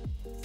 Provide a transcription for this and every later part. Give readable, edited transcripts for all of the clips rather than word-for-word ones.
you.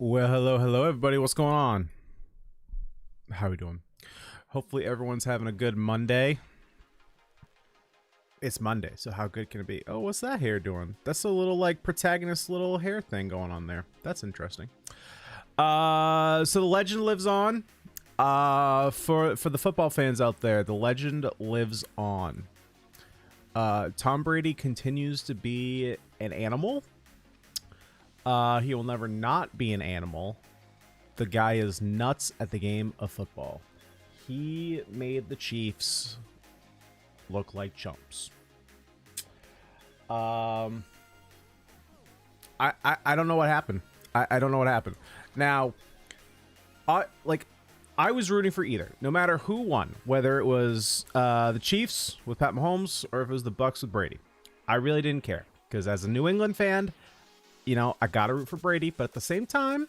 Well, hello, everybody. What's going on? How we doing? Hopefully, everyone's having a good Monday. It's Monday, so how good can it be? Oh, what's that hair doing? That's a little, like, protagonist little hair thing going on there. That's interesting. So the legend lives on. For the football fans out there, the legend lives on. Tom Brady continues to be an animal. He will never not be an animal. The guy is nuts at the game of football. He made the Chiefs look like chumps. I don't know what happened. I don't know what happened. Now, I was rooting for either, no matter who won, whether it was the Chiefs with Pat Mahomes or if it was the Bucks with Brady. I really didn't care because as a New England fan, you know, I gotta root for Brady, but at the same time,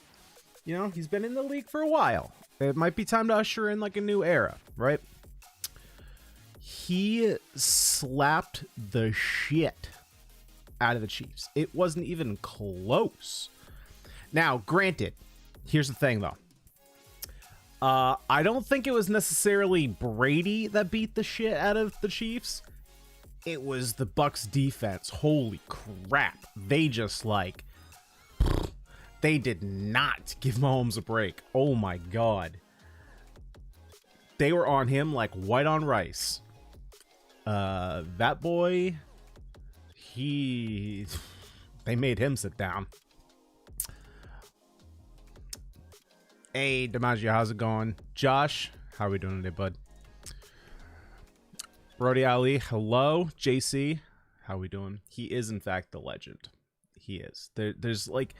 you know, he's been in the league for a while. It might be time to usher in like a new era, right? He slapped the shit out of the Chiefs. It wasn't even close. Now, granted, here's the thing though. I don't think it was necessarily Brady that beat the shit out of the Chiefs. It was the Bucks defense. Holy crap. They just like... They did not give Mahomes a break. Oh my god. They were on him like white on rice. That boy... They made him sit down. Hey, DiMaggio, how's it going? Josh, how are we doing today, bud? Brody Ali, hello. JC, how are we doing? He is, in fact, the legend. He is. There's like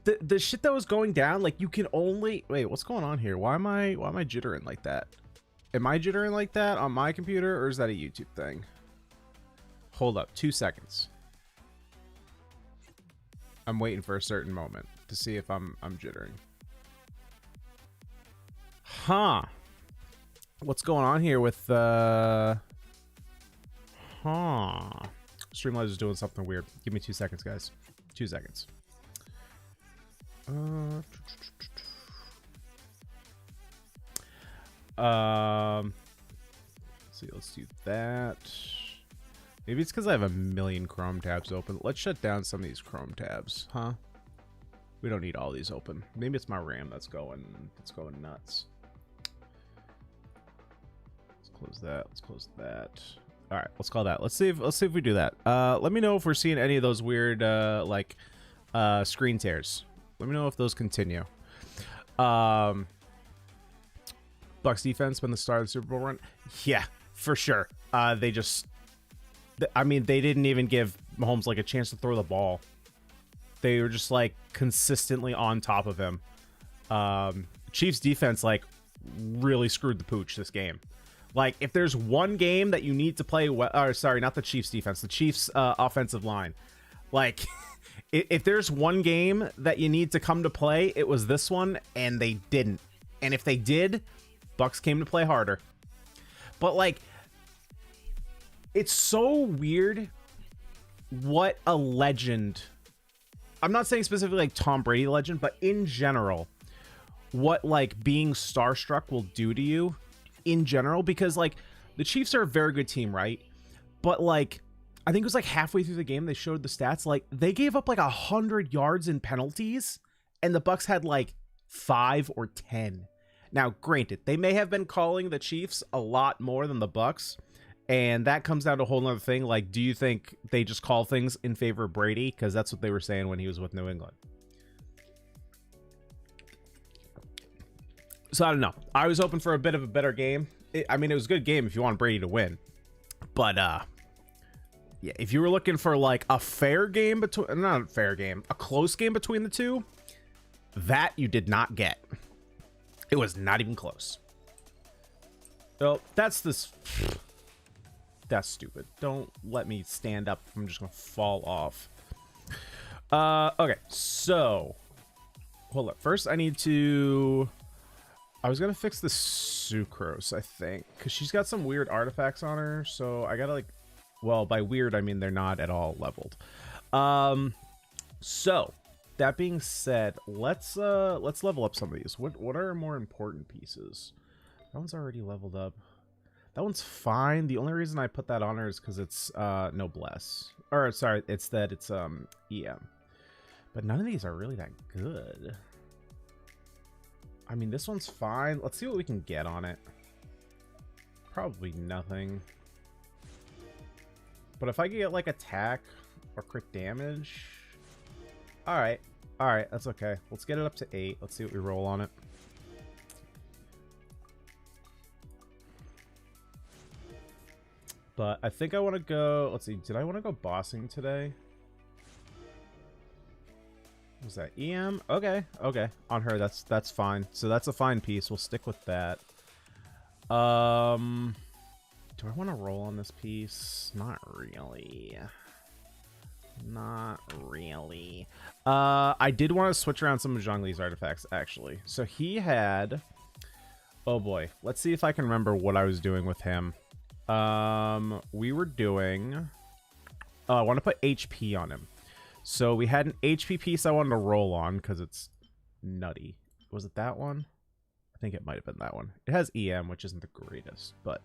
the shit that was going down. Like, you can only wait. What's going on here? Why am I jittering like that? Am I jittering like that on my computer, or is that a YouTube thing? Hold up, 2 seconds. I'm waiting for a certain moment to see if I'm jittering. Huh. What's going on here with Streamlabs is doing something weird. Give me 2 seconds, guys. 2 seconds. Let's see, let's do that. Maybe it's because I have a million Chrome tabs open. Let's shut down some of these Chrome tabs, huh? We don't need all these open. Maybe it's my RAM that's going nuts. Let's close that. Let's close that. All right, let's call that. Let's see if we do that. Let me know if we're seeing any of those weird screen tears. Let me know if those continue. Bucks defense when the start of the Super Bowl run. Yeah, for sure. They didn't even give Mahomes like a chance to throw the ball. They were just like consistently on top of him. Chiefs defense like really screwed the pooch this game. Like, if there's one game that you need to play well, or sorry, not the Chiefs defense, the Chiefs offensive line. Like, if there's one game that you need to come to play, it was this one, and they didn't. And if they did, Bucks came to play harder. But like, it's so weird what a legend. I'm not saying specifically like Tom Brady legend, but in general, what like being starstruck will do to you in general, because like the Chiefs are a very good team, right? But like, I think it was like halfway through the game they showed the stats, like they gave up like 100 yards in penalties and the Bucks had like 5 or 10. Now, granted, they may have been calling the Chiefs a lot more than the Bucks, and that comes down to a whole nother thing. Like, do you think they just call things in favor of Brady? Because that's what they were saying when he was with New England. So I don't know. I was hoping for a bit of a better game. It was a good game if you want Brady to win. But yeah, if you were looking for like a fair game between, not a fair game, a close game between the two, that you did not get. It was not even close. So that's stupid. Don't let me stand up. I'm just gonna fall off. Okay, so hold up. First, I was gonna fix the sucrose, I think, because she's got some weird artifacts on her. So I gotta like, well, by weird I mean they're not at all leveled. So that being said, let's level up some of these. What are more important pieces? That one's already leveled up. That one's fine. The only reason I put that on her is because it's noblesse. Or sorry, it's that it's EM. But none of these are really that good. I mean, this one's fine. Let's see what we can get on it. Probably nothing. But if I can get like attack or crit damage, all right, that's okay. Let's get it up to 8. Let's see what we roll on it. But I think I want to go. Let's see. Did I want to go bossing today? What was that EM? Okay. On her, that's fine. So that's a fine piece. We'll stick with that. Do I want to roll on this piece? Not really. I did want to switch around some of Zhongli's artifacts, actually. So he had... Oh boy. Let's see if I can remember what I was doing with him. We were doing... Oh, I want to put HP on him. So we had an HP piece I wanted to roll on because it's nutty. Was it that one? I think it might have been that one. It has EM, which isn't the greatest, but...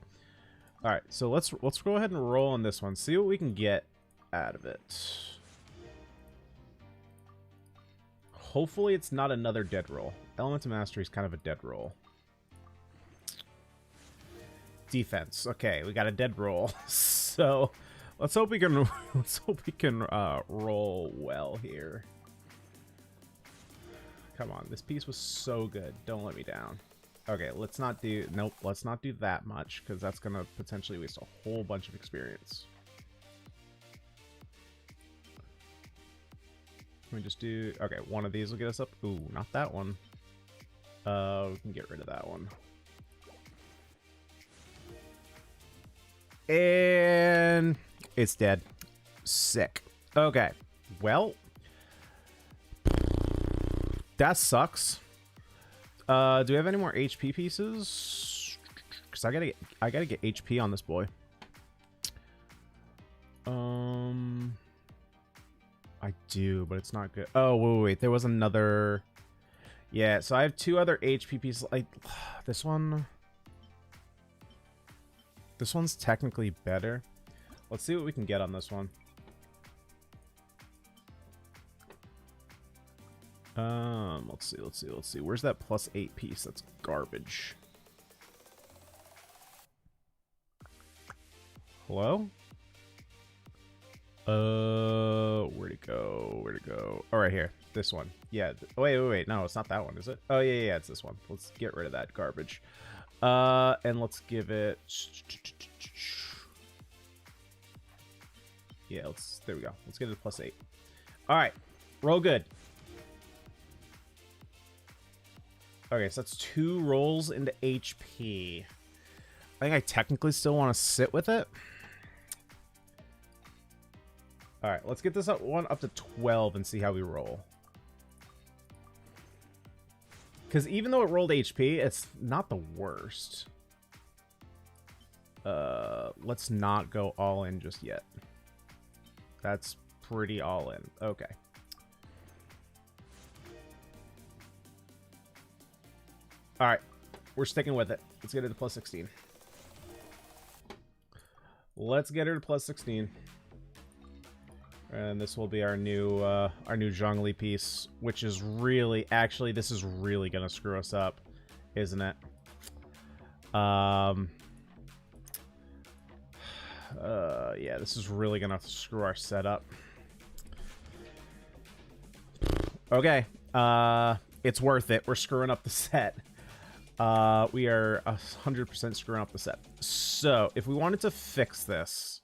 Alright, so let's go ahead and roll on this one. See what we can get out of it. Hopefully it's not another dead roll. Element of Mastery is kind of a dead roll. Defense. Okay, we got a dead roll. So let's hope we can roll well here. Come on, this piece was so good. Don't let me down. Okay, let's not do... Nope, let's not do that much, because that's going to potentially waste a whole bunch of experience. Can we just do... Okay, one of these will get us up. Ooh, not that one. We can get rid of that one. And... it's dead. Sick. Okay. Well... that sucks. Do we have any more HP pieces? Because I gotta get HP on this boy. I do, but it's not good. Oh, wait. There was another. Yeah, so I have 2 other HP pieces. Like this one. This one's technically better. Let's see what we can get on this one. Let's see. Where's that +8 piece? That's garbage. Hello? Where'd it go? Oh, right here. This one. Yeah. Wait. No, it's not that one, is it? Oh, yeah, it's this one. Let's get rid of that garbage. And let's give it... Yeah, there we go. Let's get it a +8. All right. Roll good. Okay, so that's 2 rolls into HP. I think I technically still want to sit with it. All right, let's get this one up to 12 and see how we roll. Because even though it rolled HP, it's not the worst. Let's not go all in just yet. That's pretty all in. Okay. All right, we're sticking with it. Let's get her to +16. Let's get her to +16. And this will be our new Zhongli piece, which is really, actually, this is really gonna screw us up, isn't it? Yeah, this is really gonna screw our setup. Okay, it's worth it. We're screwing up the set. We are 100% screwing up the set. So, if we wanted to fix this...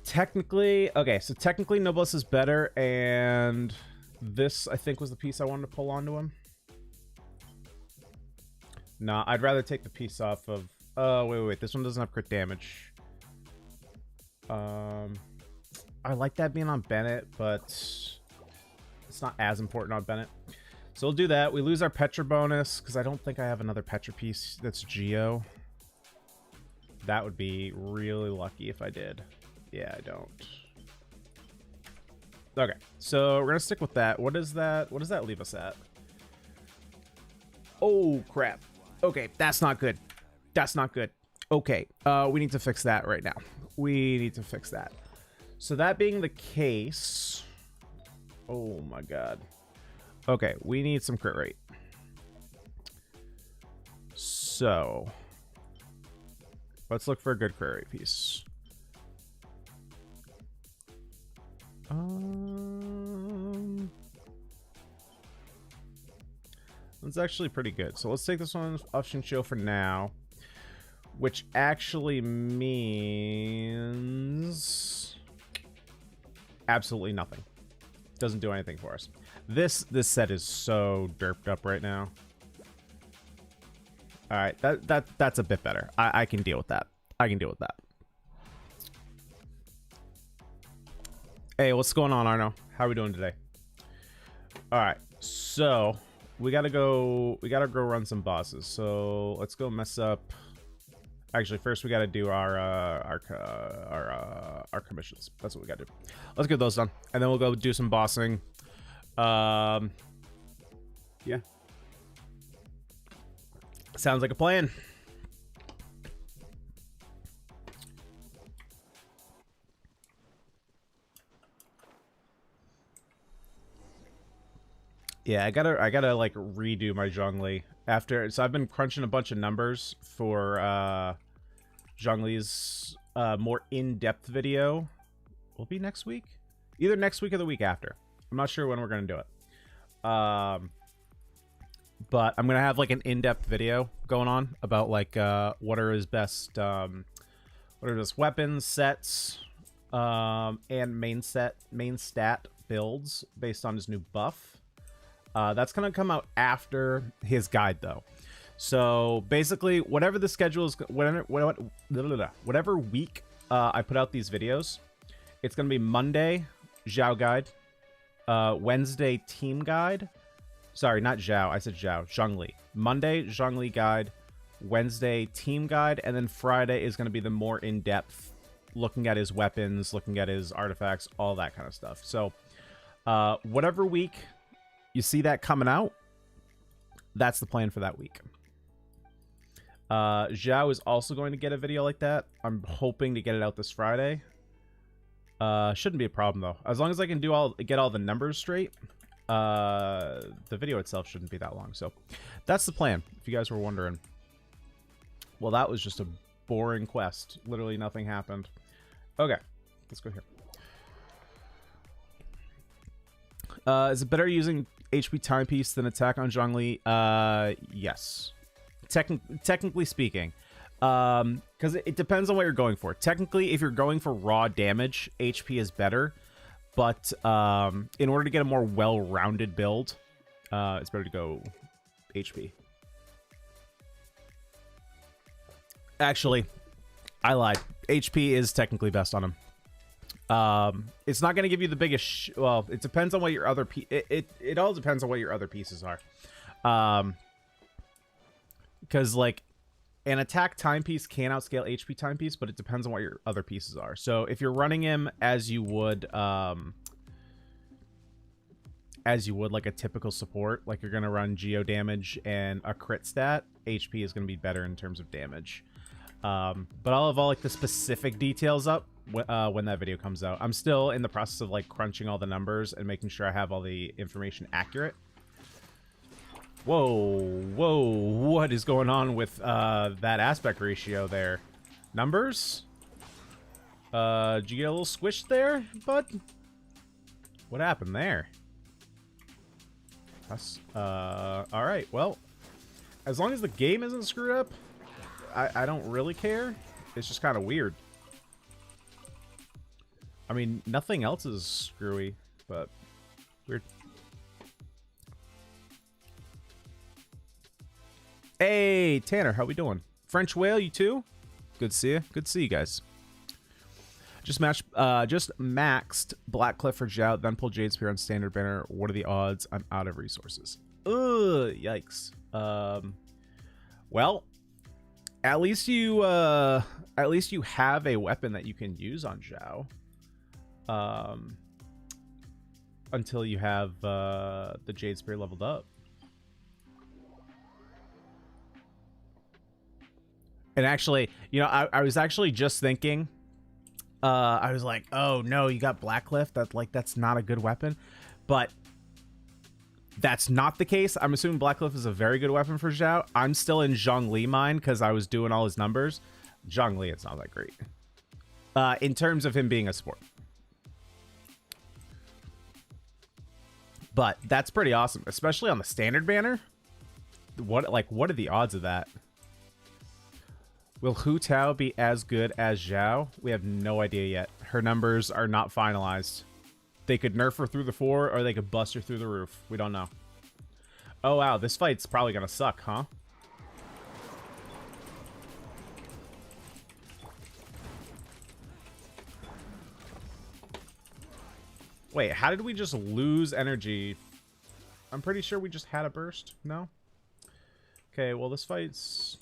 technically... Okay, so technically Noblesse is better, and this, I think, was the piece I wanted to pull onto him. Nah, I'd rather take the piece off of... wait. This one doesn't have crit damage. I like that being on Bennett, but... it's not as important on Bennett. So we'll do that. We lose our Petra bonus, because I don't think I have another Petra piece that's Geo. That would be really lucky if I did. Yeah, I don't. Okay, so we're gonna stick with that. What is that? What does that leave us at? Oh, crap. Okay, that's not good. That's not good. Okay, we need to fix that right now. We need to fix that. So that being the case... Oh, my God. Okay, we need some crit rate. So... let's look for a good crit rate piece. That's actually pretty good. So let's take this one off Shincho for now. Which actually means... absolutely nothing. Doesn't do anything for us. This set is so derped up right now. Alright, that's a bit better. I can deal with that. I can deal with that. Hey, what's going on, Arno? How are we doing today? Alright, so we gotta go run some bosses. So let's go mess up. Actually, first we gotta do our commissions. That's what we gotta do. Let's get those done, and then we'll go do some bossing. Yeah, sounds like a plan. Yeah, I gotta like redo my Zhongli after. So I've been crunching a bunch of numbers for Zhongli's more in-depth video. Will be next week, either next week or the week after. I'm not sure when we're gonna do it. But I'm gonna have like an in-depth video going on about like what are his best what are his weapons, sets, and main stat builds based on his new buff. That's gonna come out after his guide though. So basically, whatever the schedule is, whatever week I put out these videos, it's gonna be Monday, Zhao guide, Wednesday team guide. Sorry, not Zhao. I said Zhao. Zhongli. Monday, Zhongli guide, Wednesday team guide, and then Friday is gonna be the more in-depth, looking at his weapons, looking at his artifacts, all that kind of stuff. So whatever week you see that coming out, that's the plan for that week. Zhao is also going to get a video like that. I'm hoping to get it out this Friday. Shouldn't be a problem though. As long as I can get all the numbers straight, the video itself shouldn't be that long. So that's the plan, if you guys were wondering. Well, that was just a boring quest. Literally nothing happened. Okay, let's go here. Is it better using HP timepiece than attack on Zhongli? Yes. Technically speaking. Because it depends on what you're going for. Technically, if you're going for raw damage, HP is better. But in order to get a more well-rounded build, it's better to go HP. Actually, I lied. HP is technically best on him. It's not going to give you the biggest well, it depends on what your other it all depends on what your other pieces are. Because like an attack timepiece can outscale HP timepiece, but it depends on what your other pieces are. So if you're running him as you would like a typical support, like you're going to run geo damage and a crit stat, HP is going to be better in terms of damage. But I'll have all like the specific details up when that video comes out. I'm still in the process of like crunching all the numbers and making sure I have all the information accurate. Whoa, what is going on with that aspect ratio there? Numbers? Did you get a little squished there, bud? What happened there? That's, alright, well, as long as the game isn't screwed up, I don't really care. It's just kind of weird. I mean, nothing else is screwy, but weird. Hey, Tanner, how we doing? French Whale, you too? Good to see you. Good to see you guys. Just maxed Black Cliff for Zhao, then pulled Jade Spear on standard banner. What are the odds? I'm out of resources. Ugh, yikes. Well, At least you have a weapon that you can use on Zhao. Until you have the Jade Spear leveled up. And actually, you know, I was actually just thinking, I was like, oh no, you got Blackcliff. That's not a good weapon. But that's not the case. I'm assuming Blackcliff is a very good weapon for Zhao. I'm still in Zhongli mine because I was doing all his numbers. Zhongli, it's not that great. In terms of him being a support. But that's pretty awesome, especially on the standard banner. What are the odds of that? Will Hu Tao be as good as Zhao? We have no idea yet. Her numbers are not finalized. They could nerf her through the 4, or they could bust her through the roof. We don't know. Oh, wow. This fight's probably going to suck, huh? Wait, how did we just lose energy? I'm pretty sure we just had a burst. No? Okay, well, this fight's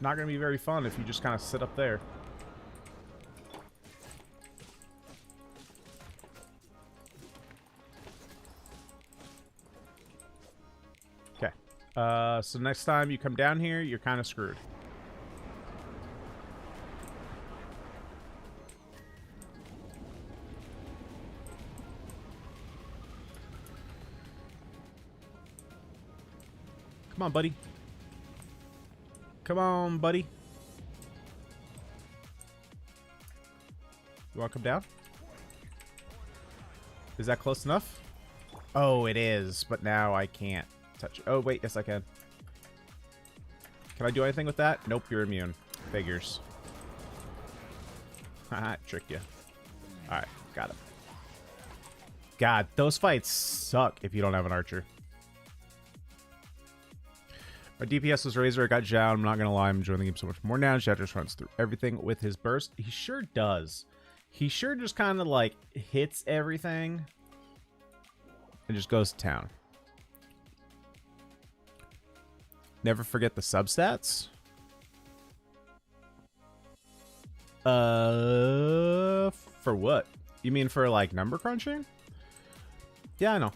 not going to be very fun if you just kind of sit up there. Okay. So next time you come down here, you're kind of screwed. Come on, buddy. Come on, buddy. You want to come down? Is that close enough? Oh, it is, but now I can't touch it. Oh, wait, yes, I can. Can I do anything with that? Nope, you're immune. Figures. Haha, tricked you. Alright, got him. God, those fights suck if you don't have an archer. My DPS was Razor. I got Zhao. I'm not going to lie. I'm enjoying the game so much more now. Zhao just runs through everything with his burst. He sure does. He sure just kind of like hits everything and just goes to town. Never forget the substats. For what? You mean for like number crunching? Yeah, I know.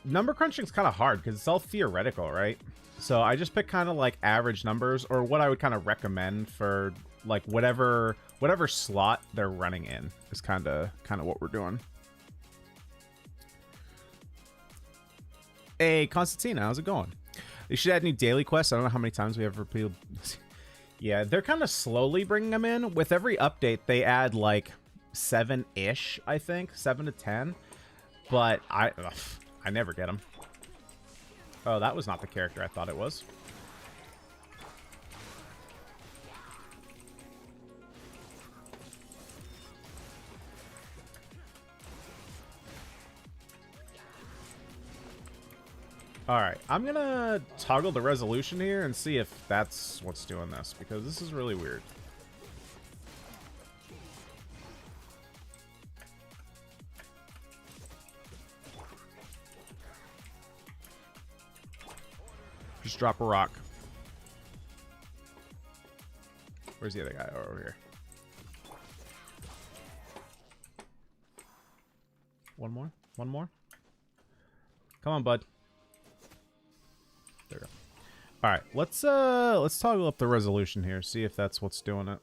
Number crunching is kind of hard because it's all theoretical, right? So I just pick kind of like average numbers, or what I would kind of recommend for like whatever slot they're running in is kind of what we're doing. Hey, Constantina, how's it going? They should add new daily quests. I don't know how many times we have repeated. Yeah, they're kind of slowly bringing them in. With every update, they add like 7-ish, I think, 7 to 10. But I never get them. Oh, that was not the character I thought it was. Alright, I'm gonna toggle the resolution here and see if that's what's doing this, because this is really weird. Just drop a rock. Where's the other guy? Oh, over here. One more? One more? Come on, bud. There we go. Alright, let's toggle up the resolution here, see if that's what's doing it.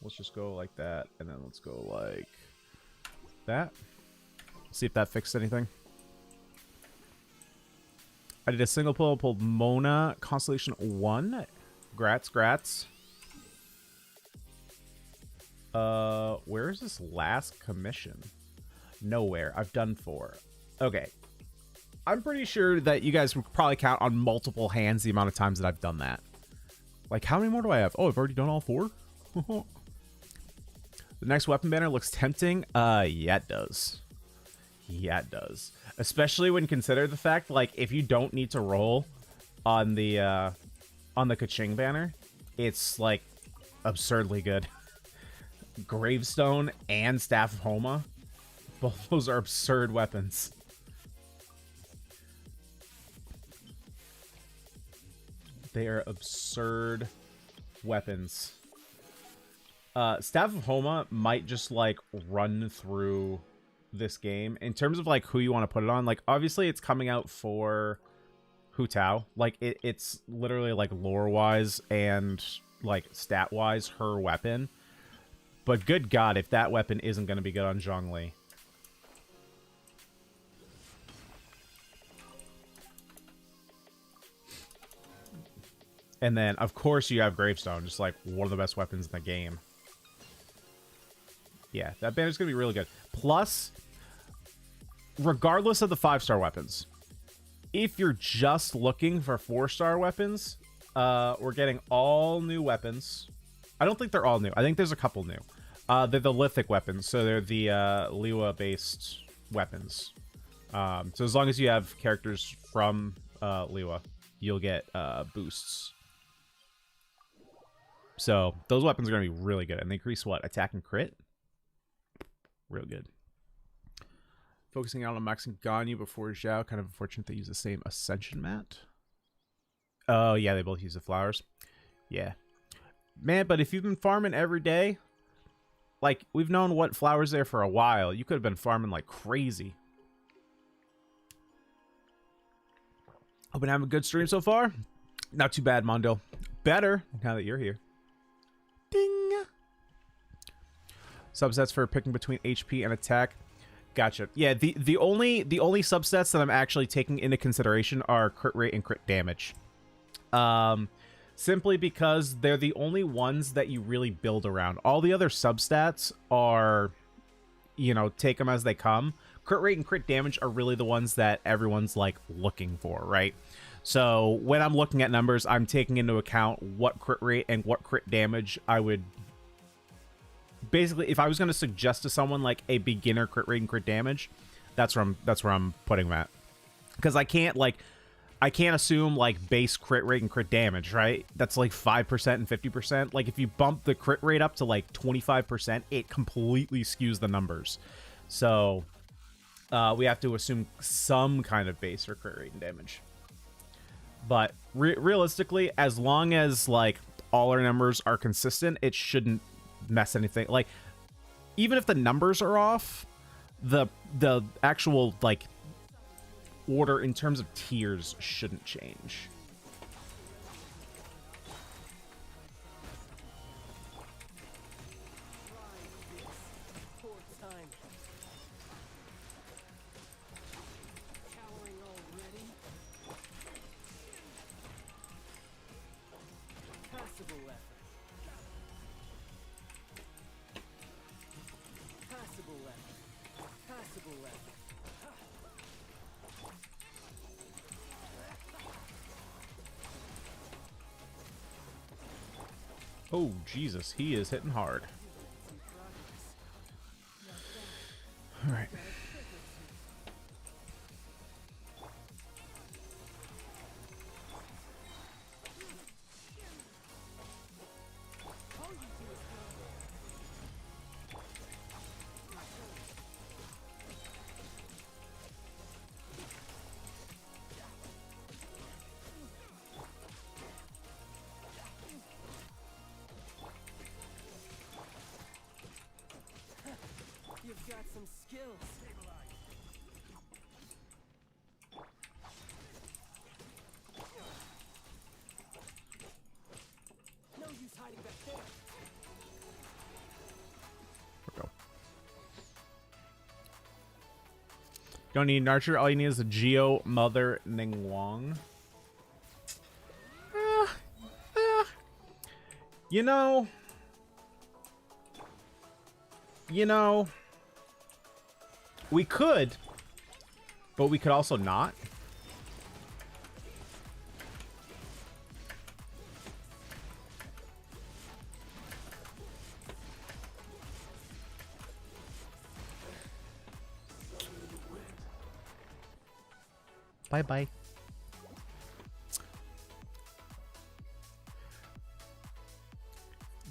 Let's just go like that, and then let's go like that. See if that fixed anything. I did a single pull, pulled Mona, Constellation 1. Grats. Where is this last commission? Nowhere. I've done 4. Okay. I'm pretty sure that you guys would probably count on multiple hands the amount of times that I've done that. Like, how many more do I have? Oh, I've already done all 4? The next weapon banner looks tempting. Yeah, it does. Yeah, it does. Especially when consider the fact, like, if you don't need to roll on the Kaching banner, it's, like, absurdly good. Gravestone and Staff of Homa. Both those are absurd weapons. They are absurd weapons. Staff of Homa might just like run through this game in terms of like who you want to put it on. Like obviously it's coming out for Hu Tao. Like it's literally like lore wise and like stat wise her weapon. But good God, if that weapon isn't going to be good on Zhongli. And then, of course, you have Gravestone, just like one of the best weapons in the game. Yeah, that banner's going to be really good. Plus, regardless of the 5-star weapons, if you're just looking for 4-star weapons, we're getting all new weapons. I don't think they're all new. I think there's a couple new. They're the lithic weapons, so they're the Liwa-based weapons. So as long as you have characters from Liwa, you'll get boosts. So those weapons are going to be really good. And they increase what? Attack and crit? Real good. Focusing out on maxing Ganyu before Zhao. Kind of unfortunate they use the same Ascension mat. Oh, yeah, they both use the flowers. Yeah. Man, but if you've been farming every day, like, we've known what flowers there for a while. You could have been farming like crazy. Hope been having a good stream so far. Not too bad, Mondo. Better now that you're here. Ding. Subsets for picking between HP and attack. Gotcha. Yeah, the only subsets that I'm actually taking into consideration are crit rate and crit damage. Simply because they're the only ones that you really build around. All the other substats are, you know, take them as they come. Crit rate and crit damage are really the ones that everyone's like looking for, right? So when I'm looking at numbers, I'm taking into account what crit rate and what crit damage I would... Basically, if I was going to suggest to someone like a beginner crit rate and crit damage, that's where I'm putting them at. Because I can't assume like base crit rate and crit damage, right? That's like 5% and 50%. Like if you bump the crit rate up to like 25%, it completely skews the numbers. So we have to assume some kind of base or crit rate and damage. But realistically, as long as like all our numbers are consistent, it shouldn't mess anything. Like even if the numbers are off, the actual like order in terms of tiers shouldn't change. Oh, Jesus, he is hitting hard. All right. Don't need an archer. All you need is a Geo Mother Ningguang. You know, we could, but we could also not. Bye-bye.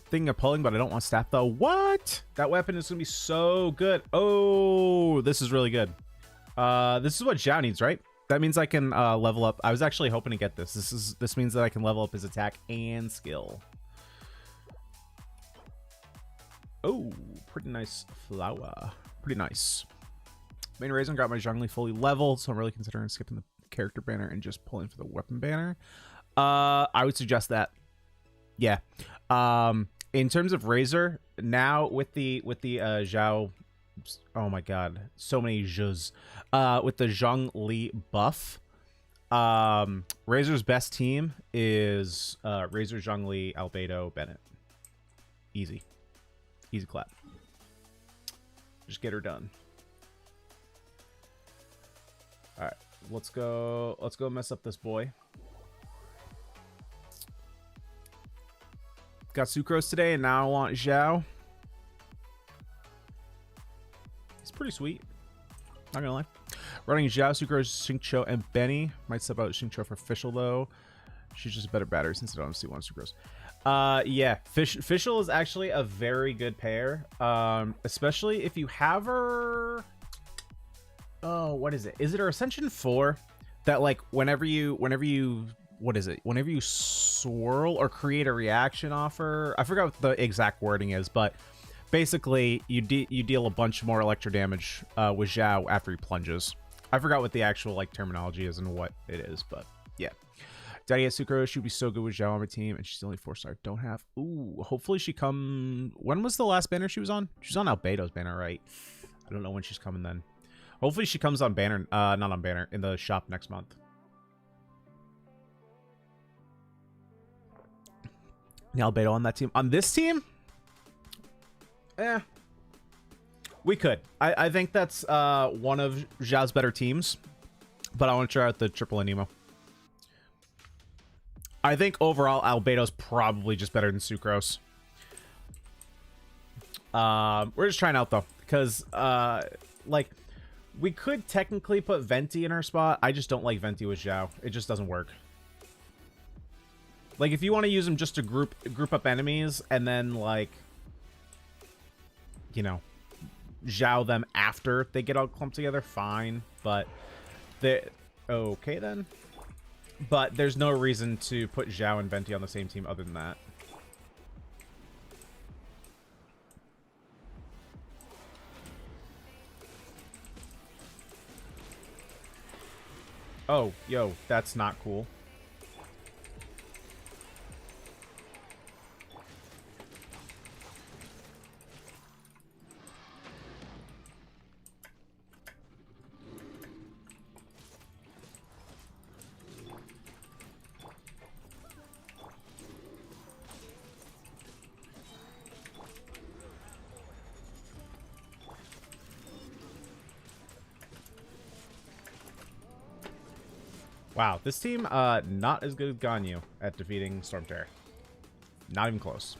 Thinking of pulling, but I don't want staff though. What? That weapon is gonna be so good. Oh, this is really good. This is what Zhao needs, right? That means I can level up. I was actually hoping to get this. This means that I can level up his attack and skill. Oh, pretty nice flower. Pretty nice. Main reason got my Zhongli fully leveled, so I'm really considering skipping the character banner and just pulling for the weapon banner. I would suggest that. Yeah. In terms of Razor, now with the Zhao, oh my god, so many zhuz. With the Zhongli buff, Razor's best team is Razor, Zhongli, Albedo, Bennett. Easy clap. Just get her done. All right, let's go mess up this boy. Got Sucrose today, and now I want Zhao. It's pretty sweet. Not gonna lie. Running Zhao, Sucrose, Xingqiu, and Benny. Might step out Xingqiu for Fischl though. She's just a better battery since I don't see one Sucrose. Yeah, Fischl is actually a very good pair. Especially if you have her. Oh, what is it? Is it her Ascension 4? That like whenever you what is it? Whenever you swirl or create a reaction off her, I forgot what the exact wording is, but basically you deal a bunch more electro damage with Zhao after he plunges. I forgot what the actual like terminology is and what it is, but yeah. Daddy at Sucrose, she'd be so good with Zhao on my team, and she's the only 4-star I don't have. Ooh, hopefully she come. When was the last banner she was on? She was on Albedo's banner, right? I don't know when she's coming then. Hopefully she comes on banner, not on banner, in the shop next month. Albedo on that team. On this team? We could. I think that's one of Zhao's better teams. But I want to try out the triple Anemo. I think overall Albedo's probably just better than Sucrose. We're just trying out though. Because like we could technically put Venti in her spot. I just don't like Venti with Zhao. It just doesn't work. Like, if you want to use them just to group up enemies and then, like, you know, Zhao them after they get all clumped together, fine. But, okay then. But there's no reason to put Zhao and Venti on the same team other than that. Oh, yo, that's not cool. Wow, this team, not as good as Ganyu at defeating Storm Terror. Not even close.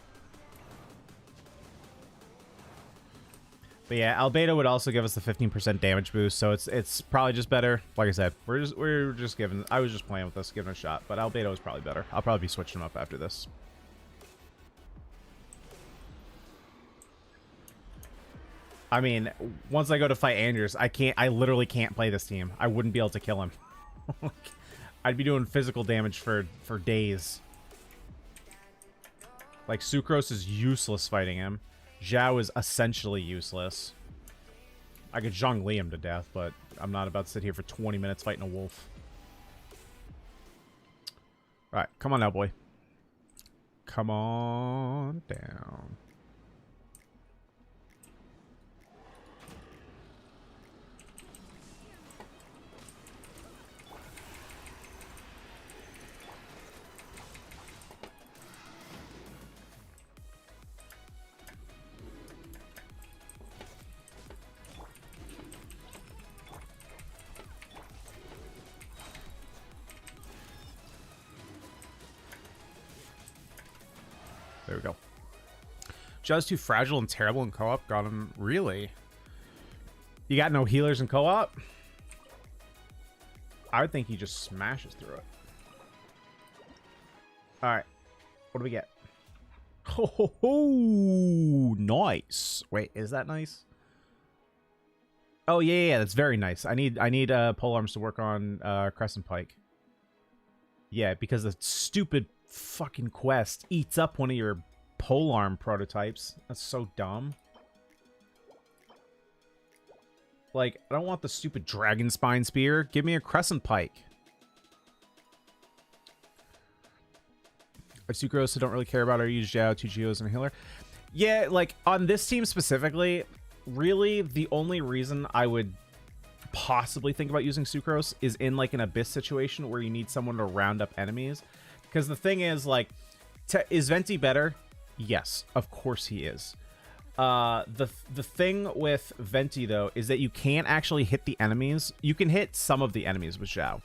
But yeah, Albedo would also give us the 15% damage boost, so it's probably just better. Like I said, we're just giving. I was just playing with this, giving it a shot, but Albedo is probably better. I'll probably be switching them up after this. I mean, once I go to fight Andrews, I literally can't play this team. I wouldn't be able to kill him. I'd be doing physical damage for days. Like, Sucrose is useless fighting him. Zhao is essentially useless. I could Zhongli him to death, but I'm not about to sit here for 20 minutes fighting a wolf. Alright, come on now, boy. Come on down. There we go. Just too fragile and terrible in co-op. Got him. Really? You got no healers in co-op? I would think he just smashes through it. Alright. What do we get? Ho ho ho! Nice. Wait, is that nice? Oh yeah, that's very nice. I need pole arms to work on Crescent Pike. Yeah, because the stupid fucking quest eats up one of your polearm prototypes. That's so dumb. Like, I don't want the stupid dragon spine spear. Give me a crescent pike. I have Sucrose, so don't really care about. I use Zhao, 2 Geos, and a healer. Yeah, like, on this team specifically, really, the only reason I would possibly think about using Sucrose is in, like, an Abyss situation where you need someone to round up enemies. Because the thing is, like, is Venti better? Yes, of course he is. The thing with Venti, though, is that you can't actually hit the enemies. You can hit some of the enemies with Zhao.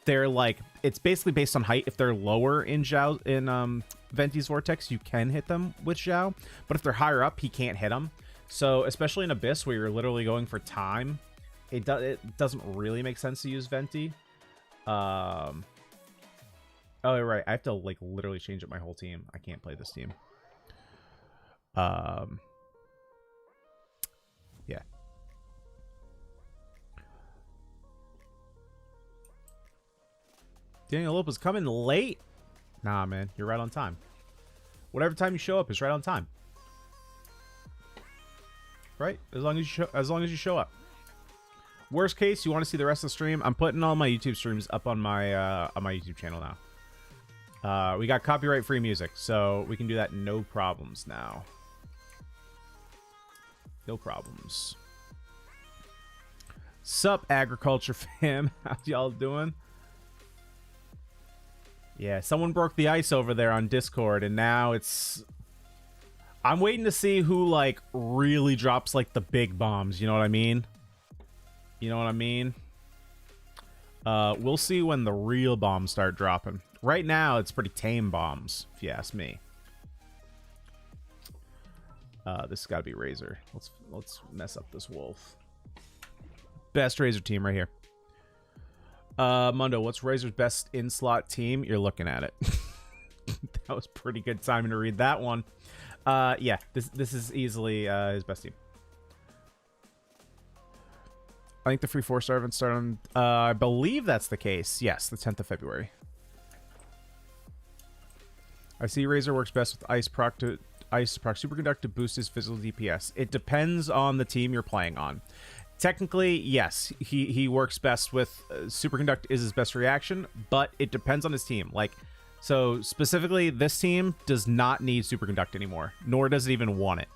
They're like, it's basically based on height. If they're lower in Zhao, in Venti's Vortex, you can hit them with Zhao. But if they're higher up, he can't hit them. So, especially in Abyss, where you're literally going for time, it doesn't really make sense to use Venti. Oh, right. I have to, like, literally change up my whole team. I can't play this team. Yeah. Daniel Lopez coming late. Nah, man, you're right on time. Whatever time you show up is right on time. Right? As long as you show up. Worst case, you want to see the rest of the stream. I'm putting all my YouTube streams up on my YouTube channel now. We got copyright-free music, so we can do that no problems now. No problems. Sup, agriculture fam? How y'all doing? Yeah, someone broke the ice over there on Discord, and now it's... I'm waiting to see who, like, really drops, like, the big bombs. You know what I mean? You know what I mean? We'll see when the real bombs start dropping. Right now, it's pretty tame bombs, if you ask me. This has got to be Razor. Let's mess up this wolf. Best Razor team right here. Mundo, what's Razor's best in-slot team? You're looking at it. That was pretty good timing to read that one. Yeah, this is easily his best team. I think the free 4-star events start on... I believe that's the case. Yes, the 10th of February. I see Razor works best with Ice Proc Superconduct to boost his physical DPS. It depends on the team you're playing on. Technically, yes, he works best with Superconduct is his best reaction, but it depends on his team. Like, so specifically, this team does not need Superconduct anymore, nor does it even want it.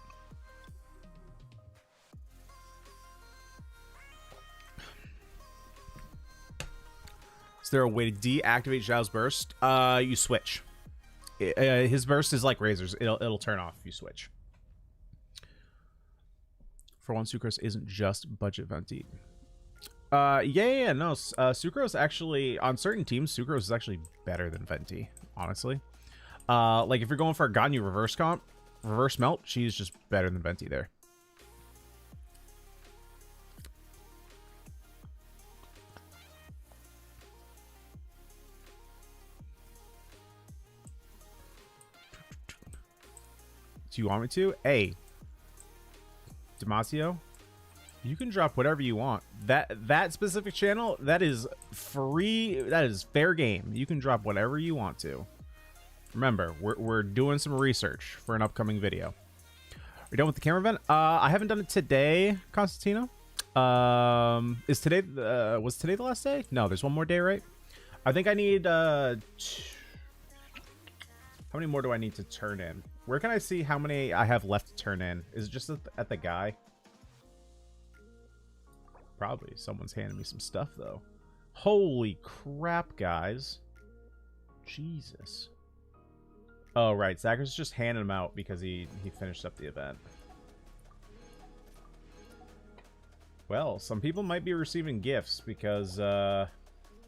Is there a way to deactivate Zhao's burst? You switch. His burst is like Razor's. It'll turn off if you switch. For one, Sucrose isn't just budget Venti. Yeah, no. Sucrose actually, on certain teams, Sucrose is actually better than Venti, honestly. Like, if you're going for a Ganyu reverse melt, she's just better than Venti there. Do you want me to? Hey, Damasio, you can drop whatever you want. That specific channel, that is free. That is fair game. You can drop whatever you want to. Remember, we're doing some research for an upcoming video. Are you done with the camera event? I haven't done it today, Constantino. Was today the last day? No, there's one more day, right? I think I need how many more do I need to turn in? Where can I see how many I have left to turn in? Is it just at the guy? Probably. Someone's handing me some stuff, though. Holy crap, guys. Jesus. Oh, right. Zach's just handing them out because he finished up the event. Well, some people might be receiving gifts because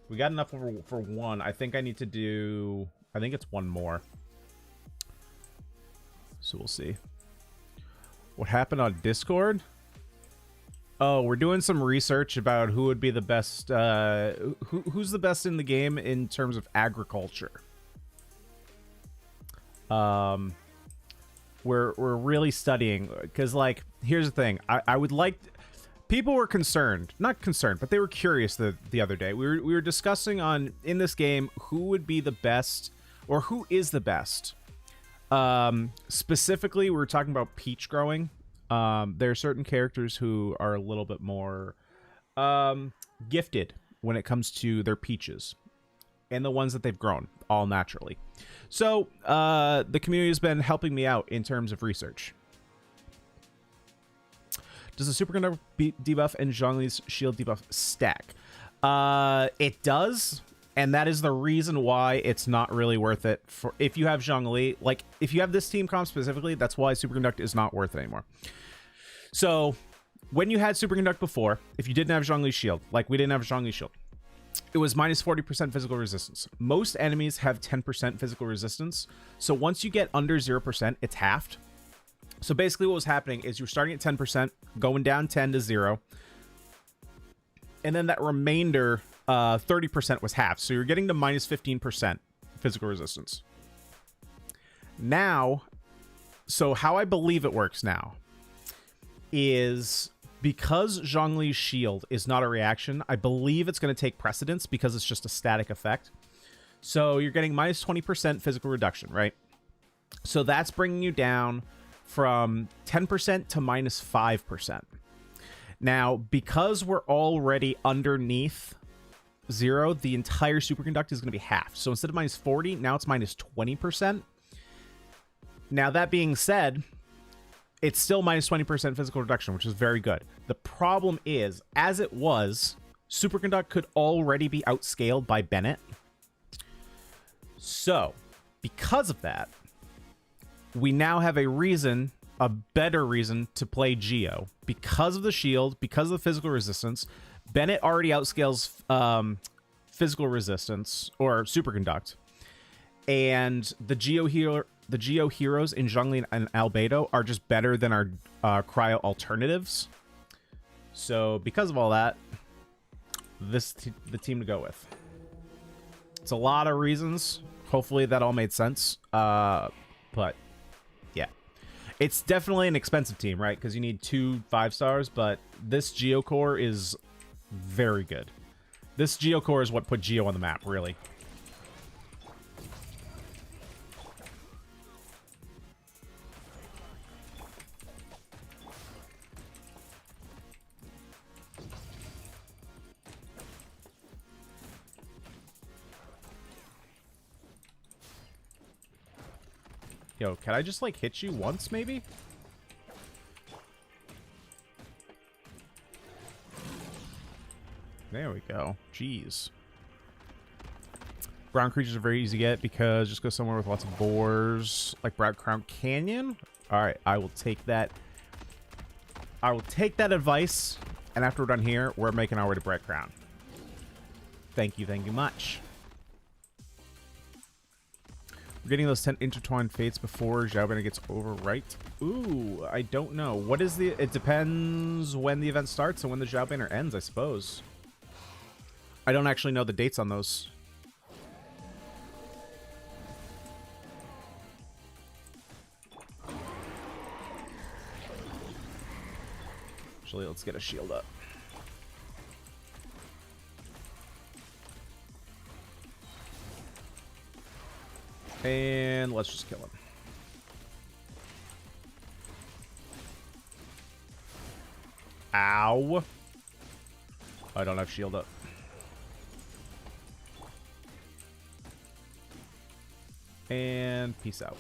we got enough for one. I think I need to do... I think it's one more. So we'll see. What happened on Discord? Oh, we're doing some research about who would be the best, who's the best in the game in terms of agriculture. We're really studying, because, like, here's the thing. I would like... People were concerned. Not concerned, but they were curious the other day. We were discussing in this game, who would be the best, or who is the best. Specifically, we were talking about peach growing. There are certain characters who are a little bit more gifted when it comes to their peaches and the ones that they've grown all naturally. So the community has been helping me out in terms of research. Does the Superconductor debuff and Zhongli's shield debuff stack? It does, and that is the reason why it's not really worth it for if you have Zhongli. Like, if you have this team comp specifically, that's why Superconduct is not worth it anymore. So, when you had Superconduct before, if you didn't have Zhongli's shield, like we didn't have Zhongli's shield, it was minus 40% physical resistance. Most enemies have 10% physical resistance, so once you get under 0%, it's halved. So basically what was happening is you were starting at 10%, going down 10 to 0, and then that remainder 30% was halved. So you're getting to minus 15% physical resistance. Now, so how I believe it works now is because Zhongli's shield is not a reaction, I believe it's going to take precedence because it's just a static effect. So you're getting minus 20% physical reduction, right? So that's bringing you down from 10% to minus 5%. Now, because we're already underneath 0, the entire superconduct is going to be half. So instead of minus 40, now it's minus 20%. Now, that being said, it's still minus 20% physical reduction, which is very good. The problem is, as it was, superconduct could already be outscaled by Bennett. So, because of that, we now have a reason, a better reason to play Geo. Because of the shield, because of the physical resistance, Bennett already outscales physical resistance, or superconduct. And the Geo heroes in Zhongli and Albedo are just better than our cryo alternatives. So because of all that, the team to go with. It's a lot of reasons. Hopefully that all made sense. But yeah, it's definitely an expensive team, right? Because you need 2 5-stars, but this Geo core is very good. This Geo core is what put Geo on the map, really. Yo, can I just, like, hit you once, maybe? There we go. Jeez. Brown creatures are very easy to get because just go somewhere with lots of boars, like Brown Crown Canyon. All right, I will take that. I will take that advice, and after we're done here, we're making our way to Bright Crown. Thank you much. We're getting those 10 intertwined fates before Xiaobina gets overwrite. Ooh, I don't know. What is the... It depends when the event starts and when the Xiaobina ends, I suppose. I don't actually know the dates on those. Actually, let's get a shield up. And let's just kill him. Ow. I don't have shield up. And peace out.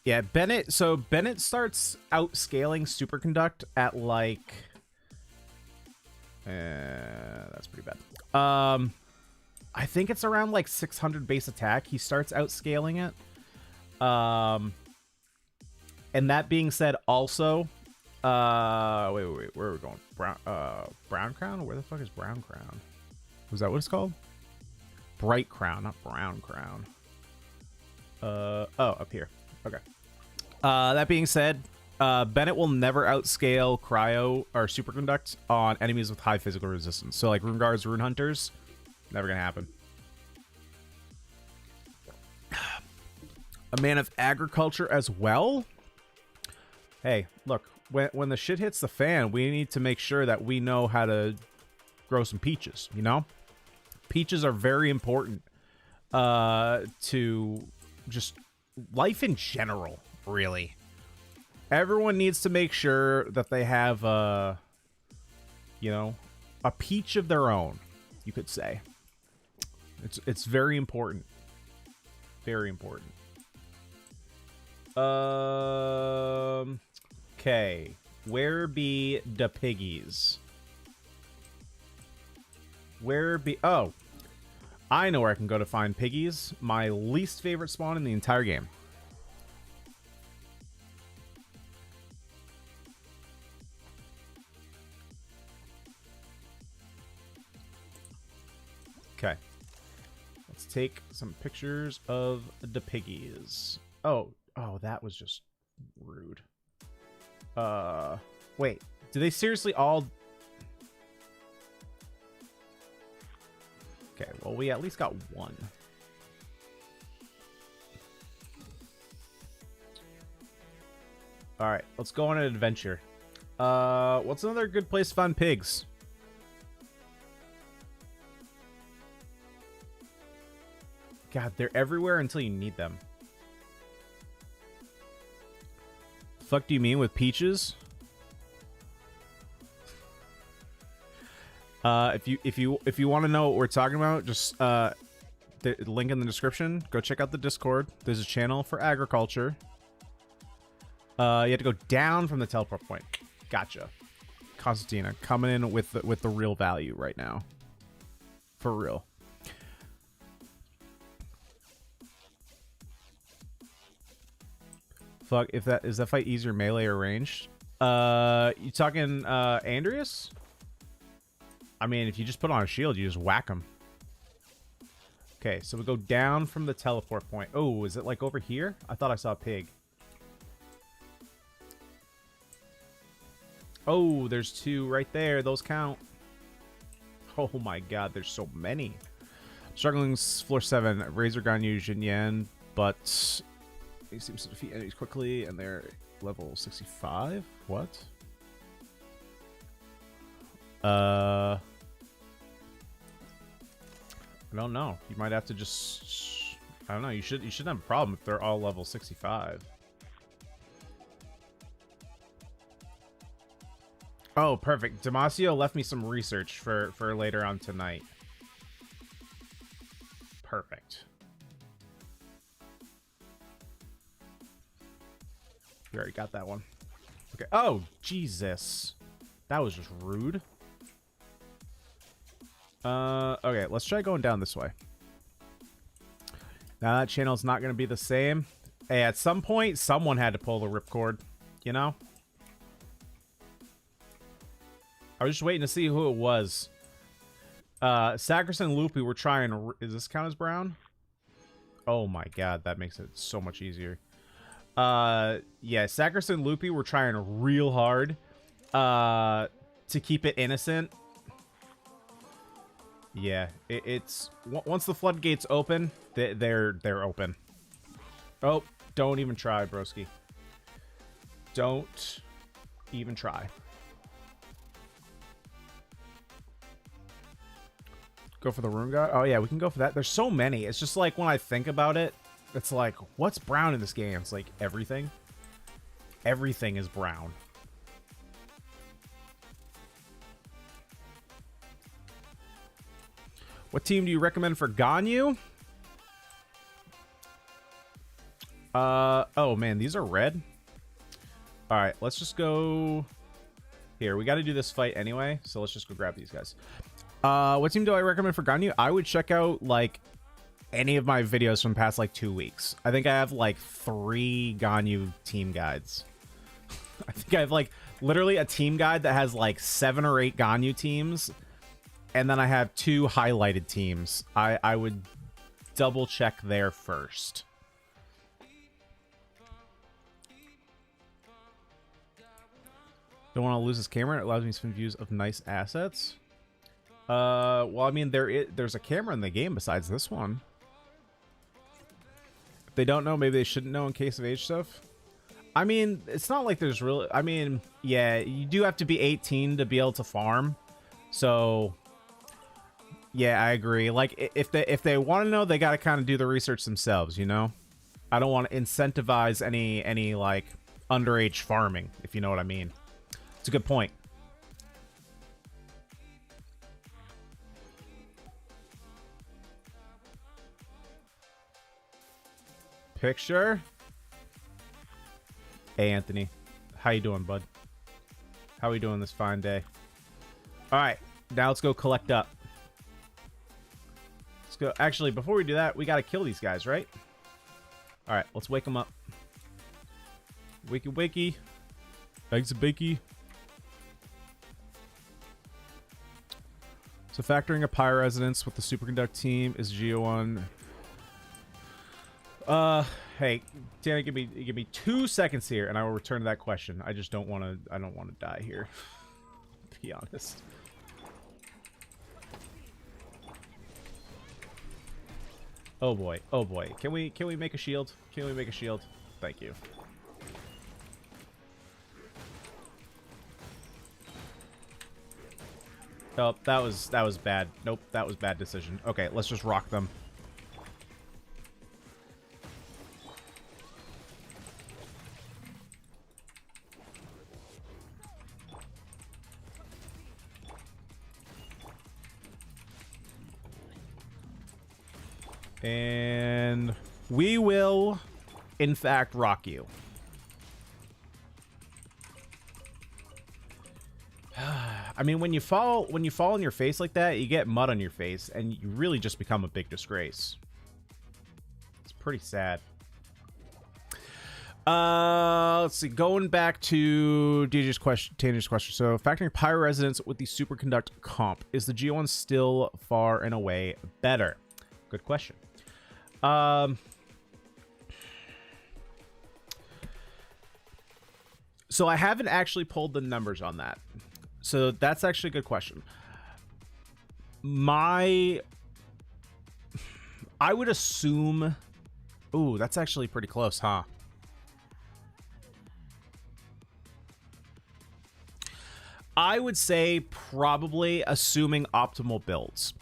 Yeah, Bennett. So Bennett starts outscaling superconduct at like, that's pretty bad. I think it's around like 600 base attack. He starts outscaling it. And that being said, also, wait, where are we going? Brown Crown? Where the fuck is Brown Crown? Was that what it's called? Bright Crown, not Brown Crown. Oh, up here. Okay. That being said, Bennett will never outscale cryo or superconduct on enemies with high physical resistance. So like Rune Guards, Rune Hunters, never gonna happen. A man of agriculture as well. Hey, look, when the shit hits the fan, we need to make sure that we know how to grow some peaches, you know? Peaches are very important to just life in general, really. Everyone needs to make sure that they have, you know, a peach of their own, you could say. It's very important. Very important. Okay. Where be the piggies? Where be... Oh. I know where I can go to find piggies. My least favorite spawn in the entire game. Okay. Let's take some pictures of the piggies. Oh, that was just rude. Wait. Do they seriously all... Okay, well, we at least got one. Alright, let's go on an adventure. What's another good place to find pigs? God, they're everywhere until you need them. The fuck do you mean with peaches? If you want to know what we're talking about, just the link in the description. Go check out the Discord. There's a channel for agriculture. You have to go down from the teleport point. Gotcha. Constantina coming in with the real value right now. For real. Fuck, is that fight easier melee or ranged? You talking Andreas? I mean, if you just put on a shield, you just whack him. Okay, so we go down from the teleport point. Oh, is it like over here? I thought I saw a pig. Oh, there's two right there. Those count. Oh my god, there's so many. Struggling floor 7. Razor Ganyu Jinyan, but he seems to defeat enemies quickly, and they're level 65? What? I don't know. You might have to just... I don't know. You shouldn't have a problem if they're all level 65. Oh, perfect. Damasio left me some research for later on tonight. Perfect. We already got that one. Okay. Oh, Jesus. That was just rude. Okay, let's try going down this way. Now that channel's not going to be the same. Hey, at some point, someone had to pull the ripcord, you know? I was just waiting to see who it was. Sacris and Loopy were trying... Is this count as brown? Oh my god, that makes it so much easier. Yeah, Sacris and Loopy were trying real hard to keep it innocent. Yeah, it's... Once the floodgates open, they're open. Oh, don't even try, broski. Don't even try. Go for the Rune God? Oh, yeah, we can go for that. There's so many. It's just like, when I think about it, it's like, what's brown in this game? It's like, everything. Everything is brown. What team do you recommend for Ganyu? Oh, man, these are red. All right, let's just go... Here, we got to do this fight anyway, so let's just go grab these guys. What team do I recommend for Ganyu? I would check out, like, any of my videos from the past, like, 2 weeks. I think I have, like, 3 Ganyu team guides. I think I have, like, literally a team guide that has, like, 7 or 8 Ganyu teams. And then I have 2 highlighted teams. I would double check there first. Don't want to lose this camera. It allows me to spin views of nice assets. Well, I mean, there's a camera in the game besides this one. If they don't know, maybe they shouldn't know in case of age stuff. I mean, it's not like there's really... I mean, yeah, you do have to be 18 to be able to farm. So, yeah, I agree. Like, if they want to know, they got to kind of do the research themselves, you know? I don't want to incentivize any like, underage farming, if you know what I mean. It's a good point. Picture. Hey, Anthony. How you doing, bud? How we doing this fine day? All right, now let's go collect up. Let's go. Actually, before we do that, we got to kill these guys, right? All right, let's wake them up. Wakey, wakey. Eggs and bakey. So factoring a Pi resonance with the superconduct team is Geo1. Hey, Danny, give me 2 seconds here, and I will return to that question. I just don't want to. I don't want to die here. To be honest. Oh boy. Oh boy. Can we make a shield? Can we make a shield? Thank you. Oh, that was bad. Nope, that was bad decision. Okay, let's just rock them. And we will, in fact, rock you. I mean, when you fall on your face like that, you get mud on your face, and you really just become a big disgrace. It's pretty sad. Let's see. Going back to DJ's question, Tanner's question. So, factoring Pi resonance with the superconduct comp, is the G1 still far and away better? Good question. So I haven't actually pulled the numbers on that. So that's actually a good question. I would assume... Ooh, that's actually pretty close, huh? I would say probably assuming optimal builds.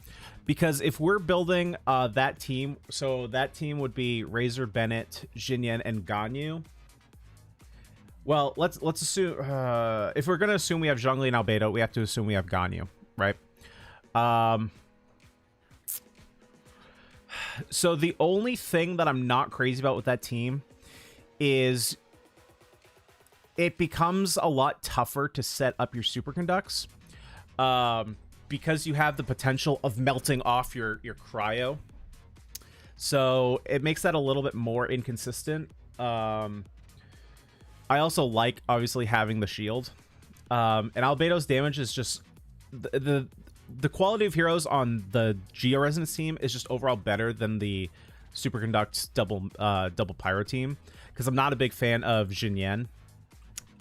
Because if we're building that team, so that team would be Razor, Bennett, Jinyan, and Ganyu. Well, let's assume if we're gonna assume we have Zhongli and Albedo, we have to assume we have Ganyu, right? So the only thing that I'm not crazy about with that team is it becomes a lot tougher to set up your superconducts. Because you have the potential of melting off your cryo. So it makes that a little bit more inconsistent. I also like, obviously, having the shield. And Albedo's damage is just... The quality of heroes on the Geo Resonance team is just overall better than the Superconduct double Pyro team. Because I'm not a big fan of Jinyan.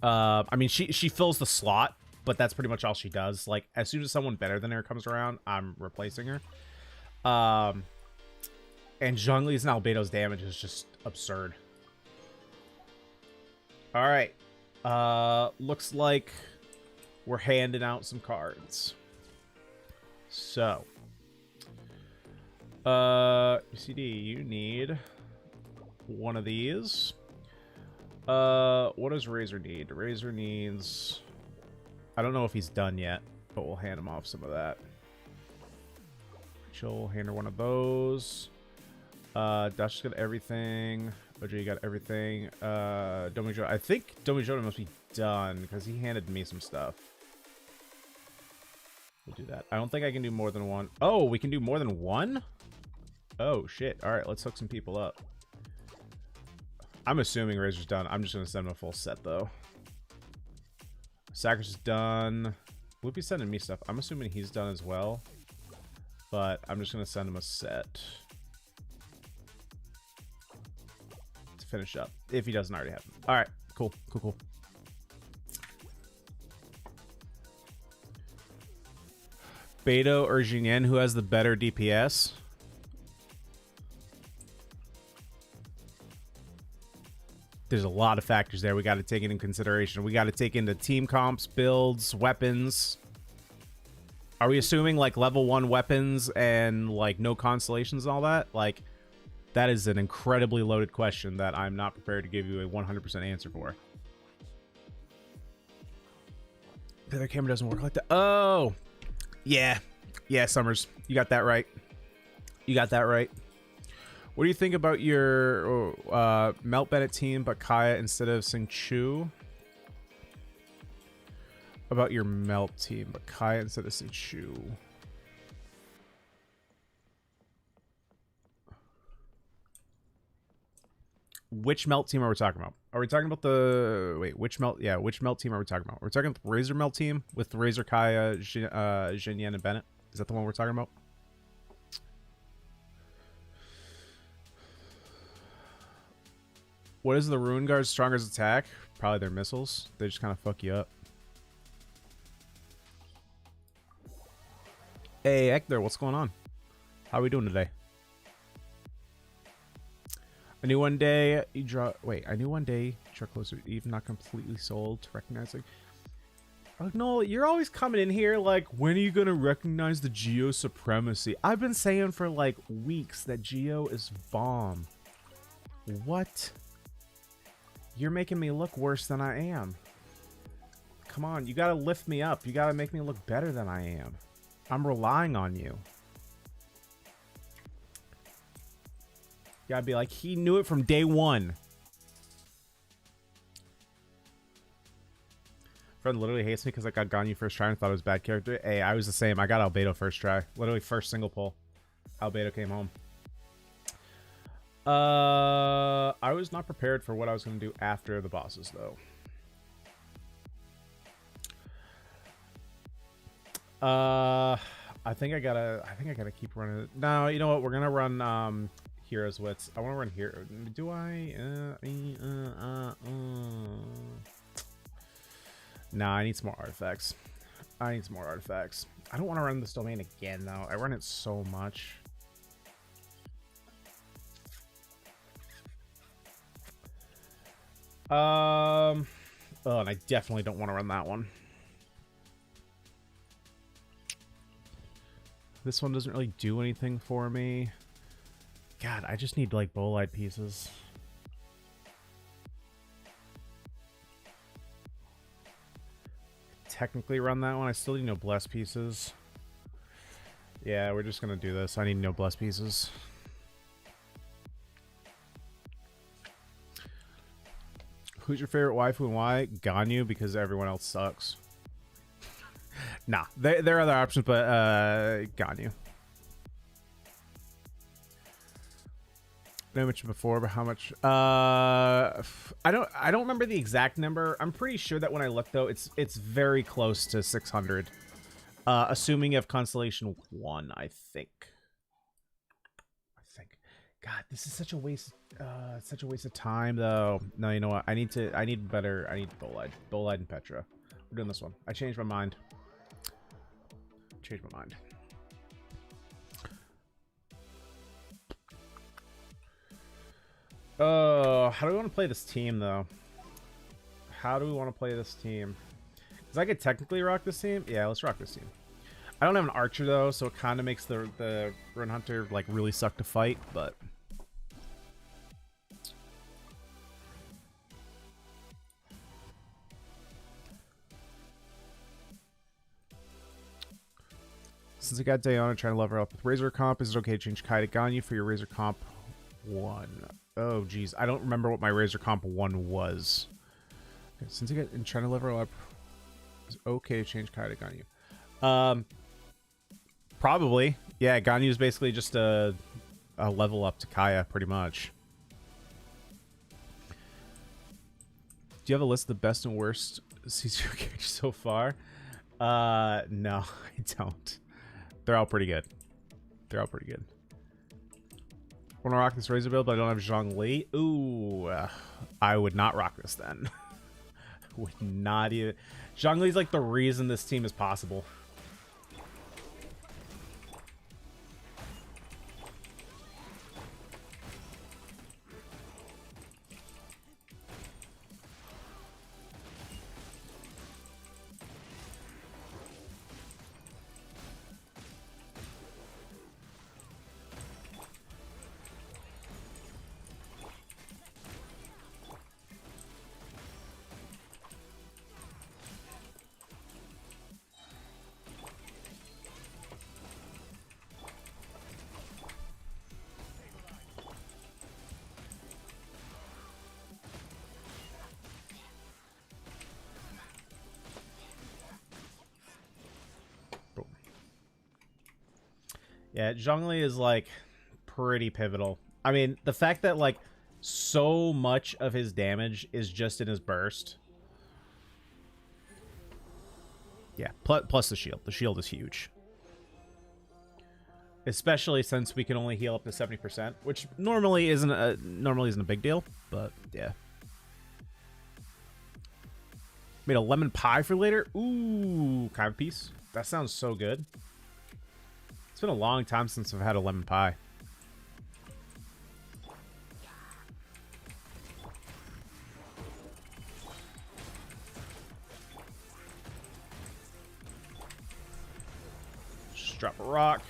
I mean, she fills the slot, but that's pretty much all she does. Like, as soon as someone better than her comes around, I'm replacing her. And Zhongli's and Albedo's damage is just absurd. Alright. Looks like we're handing out some cards. So. UCD, you need one of these. What does Razor need? Razor needs... I don't know if he's done yet, but we'll hand him off some of that. Chill, hand her one of those. Dash got everything. OJ got everything. Domijo, I think Domijo must be done because he handed me some stuff. We'll do that. I don't think I can do more than one. Oh, we can do more than one? Oh, shit. All right, let's hook some people up. I'm assuming Razor's done. I'm just going to send him a full set, though. Sacri's is done. Loopy's sending me stuff. I'm assuming he's done as well. But I'm just going to send him a set. To finish up. If he doesn't already have them. Alright. Cool. Cool, cool. Beidou or Jinyan, who has the better DPS? There's a lot of factors there we got to take into consideration. We got to take into team comps, builds, weapons. Are we assuming like level 1 weapons and like no constellations and all that? Like, that is an incredibly loaded question that I'm not prepared to give you a 100% answer for. The other camera doesn't work like that. Oh, yeah. Yeah, Summers. You got that right. You got that right. What do you think about your Melt Bennett team, but Kaya instead of Sing Chu? About your Melt team, but Kaya instead of Sing Chu. Which Melt team are we talking about? Are we talking about the... Wait, which Melt... Yeah, which Melt team are we talking about? We're talking about the Razor Melt team with Razor, Kaya, Jin Yan, and Bennett. Is that the one we're talking about? What is the Ruin Guard's strongest attack? Probably their missiles. They just kind of fuck you up. Hey, Hector, what's going on? How are we doing today? I knew one day you draw... Wait, I knew one day you draw closer, even not completely sold to recognizing... Oh, no, you're always coming in here like, when are you going to recognize the Geo supremacy? I've been saying for like weeks that Geo is bomb. What? You're making me look worse than I am. Come on, you gotta lift me up. You gotta make me look better than I am. I'm relying on you. You gotta be like, he knew it from day one. Friend literally hates me because I got Ganyu first try and thought it was a bad character. Hey, I was the same. I got Albedo first try. Literally first single pull. Albedo came home. I was not prepared for what I was going to do after the bosses, though. I think I gotta keep running it. No, you know what? We're gonna run Heroes Wits. I want to run here. Do I? Nah, I need some more artifacts. I don't want to run this domain again, though. I run it so much. Oh, and I definitely don't want to run that one. This one doesn't really do anything for me. God, I just need like bolide pieces. Technically run that one. I still need no bless pieces. Yeah, we're just gonna do this. I need no bless pieces. Who's your favorite waifu and why? Ganyu, because everyone else sucks. Nah, there are other options, but Ganyu. I mentioned before, but how much? I don't remember the exact number. I'm pretty sure that when I look though, it's very close to 600. Assuming you have Constellation 1, I think. God, this is such a waste of time though. No, you know what? I need Bolide. Bolide and Petra. We're doing this one. I changed my mind. Oh, how do we want to play this team though? Because I could technically rock this team. Yeah, let's rock this team. I don't have an archer though, so it kind of makes the Rune Hunter like really suck to fight, but since I got Diana trying to level her up with Razor Comp, is it okay to change Kai to Ganyu for your Razor Comp 1? Oh geez, I don't remember what my Razor Comp 1 was. Okay, since I got trying to level her up, is it okay to change Kai to Ganyu? Probably. Yeah, Ganyu is basically just a level up to Kaya, pretty much. Do you have a list of the best and worst C2 characters so far? No, I don't. They're all pretty good. Want to rock this Razor build, but I don't have Zhongli? Ooh, I would not rock this then. Would not even. Zhongli's like the reason this team is possible. Yeah, Zhongli is like pretty pivotal. I mean, the fact that like so much of his damage is just in his burst. Yeah, plus the shield. The shield is huge. Especially since we can only heal up to 70%, which normally isn't a big deal, but yeah. Made a lemon pie for later. Ooh, kind of piece. That sounds so good. It's been a long time since I've had a lemon pie. Just drop a rock.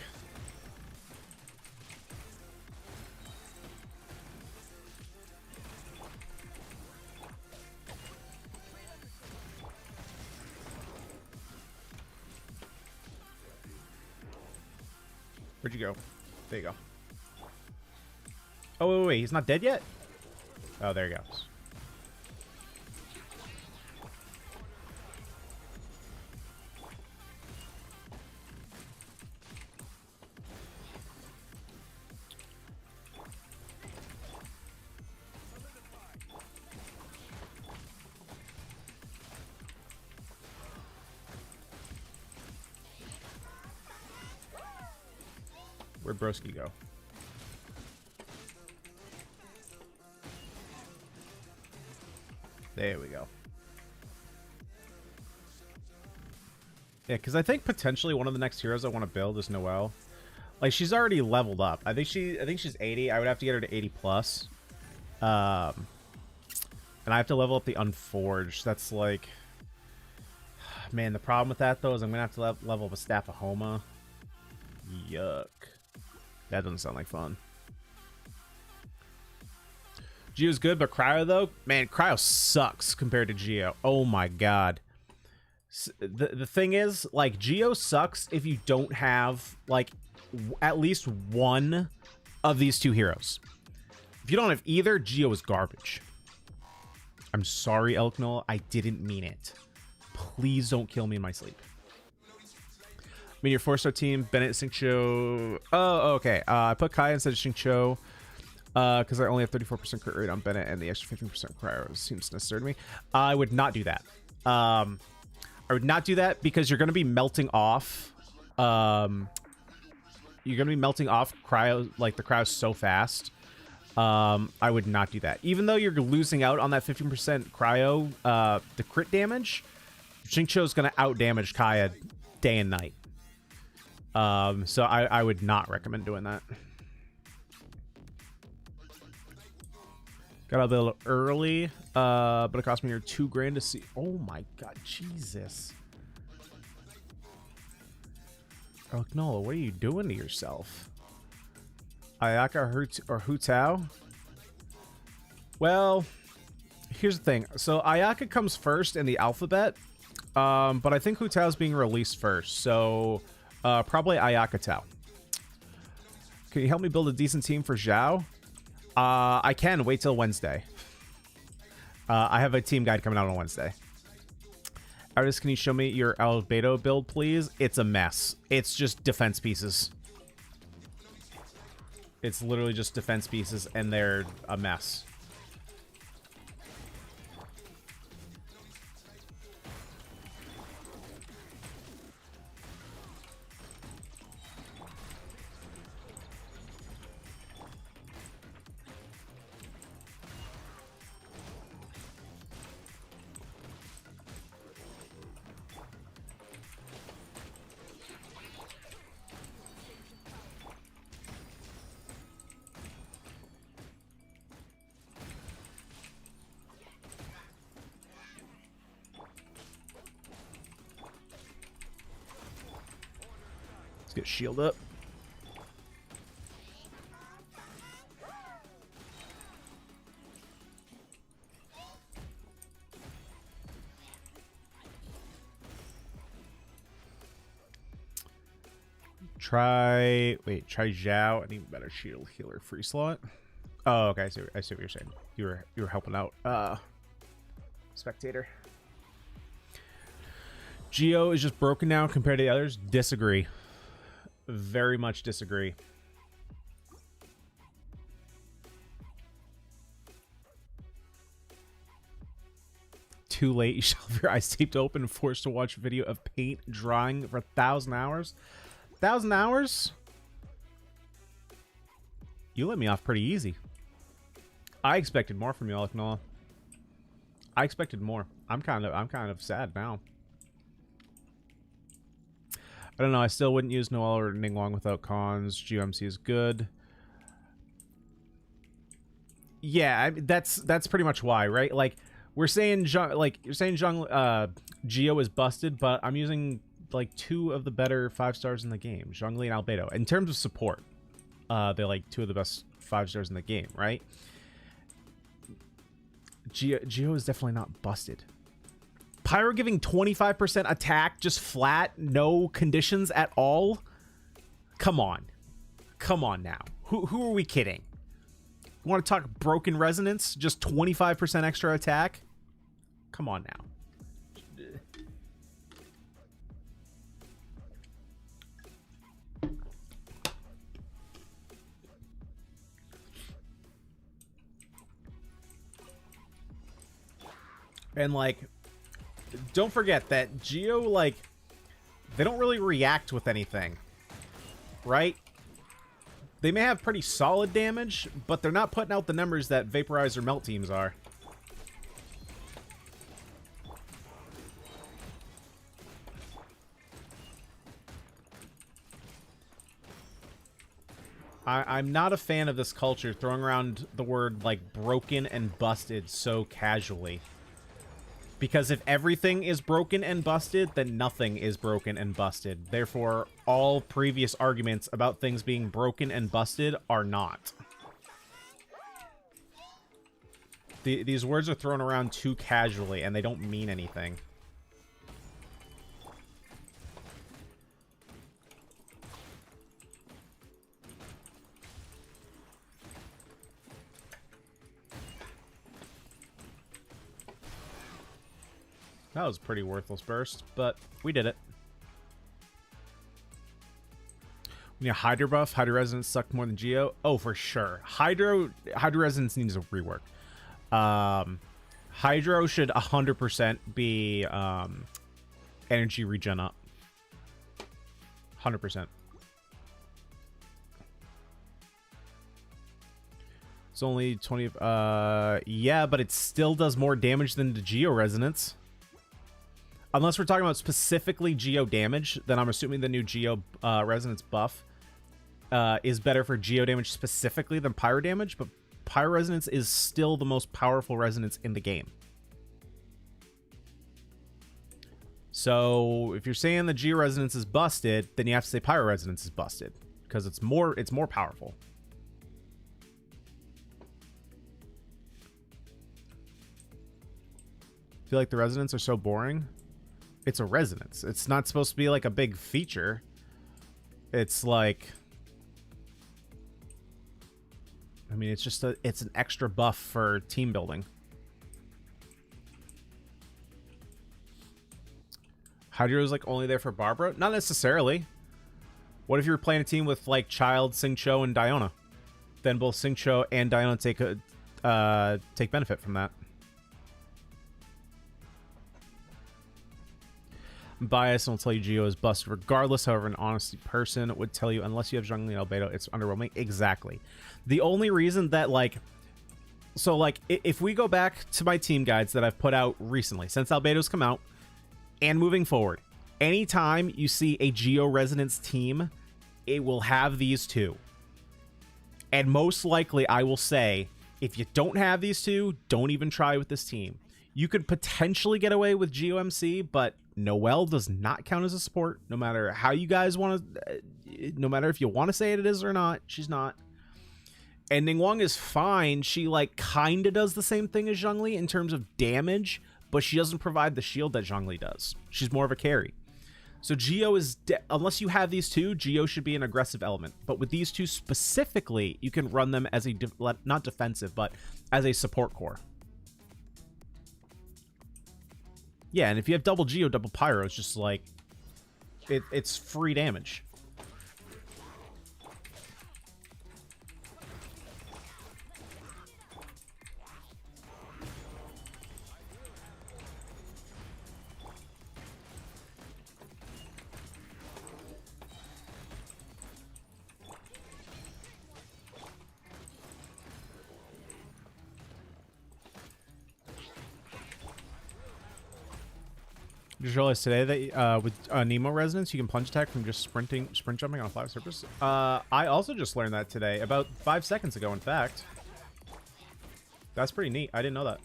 Where'd you go? There you go. Oh, wait, he's not dead yet? Oh, there he goes. Where'd Broski go? There we go. Yeah, because I think potentially one of the next heroes I want to build is Noelle. Like, she's already leveled up. I think she's 80. I would have to get her to 80 plus. And I have to level up the Unforged. That's like... Man, the problem with that, though, is I'm going to have to level up a Staff of Homa. Yuck. That doesn't sound like fun. Geo's good, but Cryo, though? Man, Cryo sucks compared to Geo. Oh, my God. The thing is, like, Geo sucks if you don't have, like, at least one of these two heroes. If you don't have either, Geo is garbage. I'm sorry, Elknol. I didn't mean it. Please don't kill me in my sleep. I mean, your 4-star team, Bennett, Xingqiu. Oh, okay. I put Kai instead of Xingqiu because I only have 34% crit rate on Bennett, and the extra 15% cryo seems necessary to me. I would not do that. I would not do that because you're going to be melting off. You're going to be melting off cryo, like the cryo, so fast. I would not do that. Even though you're losing out on that 15% cryo, the crit damage, Xingqiu is going to out damage Kaya day and night. So I would not recommend doing that. Got out a little early, but it cost me here $2,000 to see. Oh my God, Jesus. Oh, no, what are you doing to yourself? Ayaka or Hu Tao? Well, here's the thing. So Ayaka comes first in the alphabet, but I think Hu Tao is being released first. So probably Ayaka Tao. Can you help me build a decent team for Zhao? I can. Wait till Wednesday. I have a team guide coming out on Wednesday. Artist, can you show me your Albedo build, please? It's a mess. It's just defense pieces. It's literally just defense pieces, and they're a mess. Let's get shield up. Try Zhao. I need a better shield healer free slot. Oh, okay. I see what you're saying. You were helping out. Spectator. Geo is just broken down compared to the others. Disagree. very much disagree. Too late. You shall have your eyes taped open and forced to watch a video of paint drying for 1,000 hours. 1,000 hours? You let me off pretty easy. I expected more from you, Alec Noah. I expected more. I'm kind of sad now. I don't know. I still wouldn't use Noel or Ningguang without cons. GMC is good. Yeah, that's pretty much why, right? Like we're saying, like you're saying, Geo is busted, but I'm using like 2 of the better 5 stars in the game, Zhongli and Albedo. In terms of support, they're like 2 of the best 5 stars in the game, right? Geo is definitely not busted. Pyro giving 25% attack, just flat, no conditions at all. Come on, come on now. Who are we kidding? You want to talk broken resonance? Just 25% extra attack? Come on now. And like, don't forget that Geo, like, they don't really react with anything, right? They may have pretty solid damage, but they're not putting out the numbers that Vaporize or Melt teams are. I'm not a fan of this culture throwing around the word, like, broken and busted so casually. Because if everything is broken and busted, then nothing is broken and busted. Therefore, all previous arguments about things being broken and busted are not. These words are thrown around too casually, and they don't mean anything. That was a pretty worthless burst, but we did it. Yeah, Hydro buff, Hydro Resonance sucked more than Geo. Oh, for sure. Hydro Resonance needs a rework. Hydro should 100% be energy regen up. 100%. It's only 20. Yeah, but it still does more damage than the Geo Resonance. Unless we're talking about specifically Geo damage, then I'm assuming the new Geo Resonance buff is better for Geo damage specifically than Pyro damage, but Pyro Resonance is still the most powerful resonance in the game. So if you're saying the Geo Resonance is busted, then you have to say Pyro Resonance is busted, because it's more powerful. I feel like the resonance are so boring. It's a resonance. It's not supposed to be like a big feature. It's like, I mean, it's just it's an extra buff for team building. Hydro is like only there for Barbara? Not necessarily. What if you were playing a team with like Child, Xingqiu, and Diona? Then both Xingqiu and Diona take benefit from that. Bias and will tell you Geo is busted regardless. However, an honest person would tell you unless you have Zhongli and Albedo, it's underwhelming. Exactly. The only reason that, like, so like if we go back to my team guides that I've put out recently since Albedo's come out and moving forward, anytime you see a Geo Resonance team, it will have these two. And most likely I will say, if you don't have these two, don't even try with this team. You could potentially get away with Geo MC, but Noelle does not count as a support, no matter how you guys want to, no matter if you want to say it is or not, she's not. And Ningguang is fine. She, like, kind of does the same thing as Zhongli in terms of damage, but she doesn't provide the shield that Zhongli does. She's more of a carry. So Geo is, unless you have these two, Geo should be an aggressive element. But with these two specifically, you can run them as a, not defensive, but as a support core. Yeah, and if you have double Geo, double Pyro, it's just like, it's free damage. Just realized today that with Nemo Resonance, you can plunge attack from just sprint jumping on a flat surface. I also just learned that today, about 5 seconds ago, in fact. That's pretty neat. I didn't know that.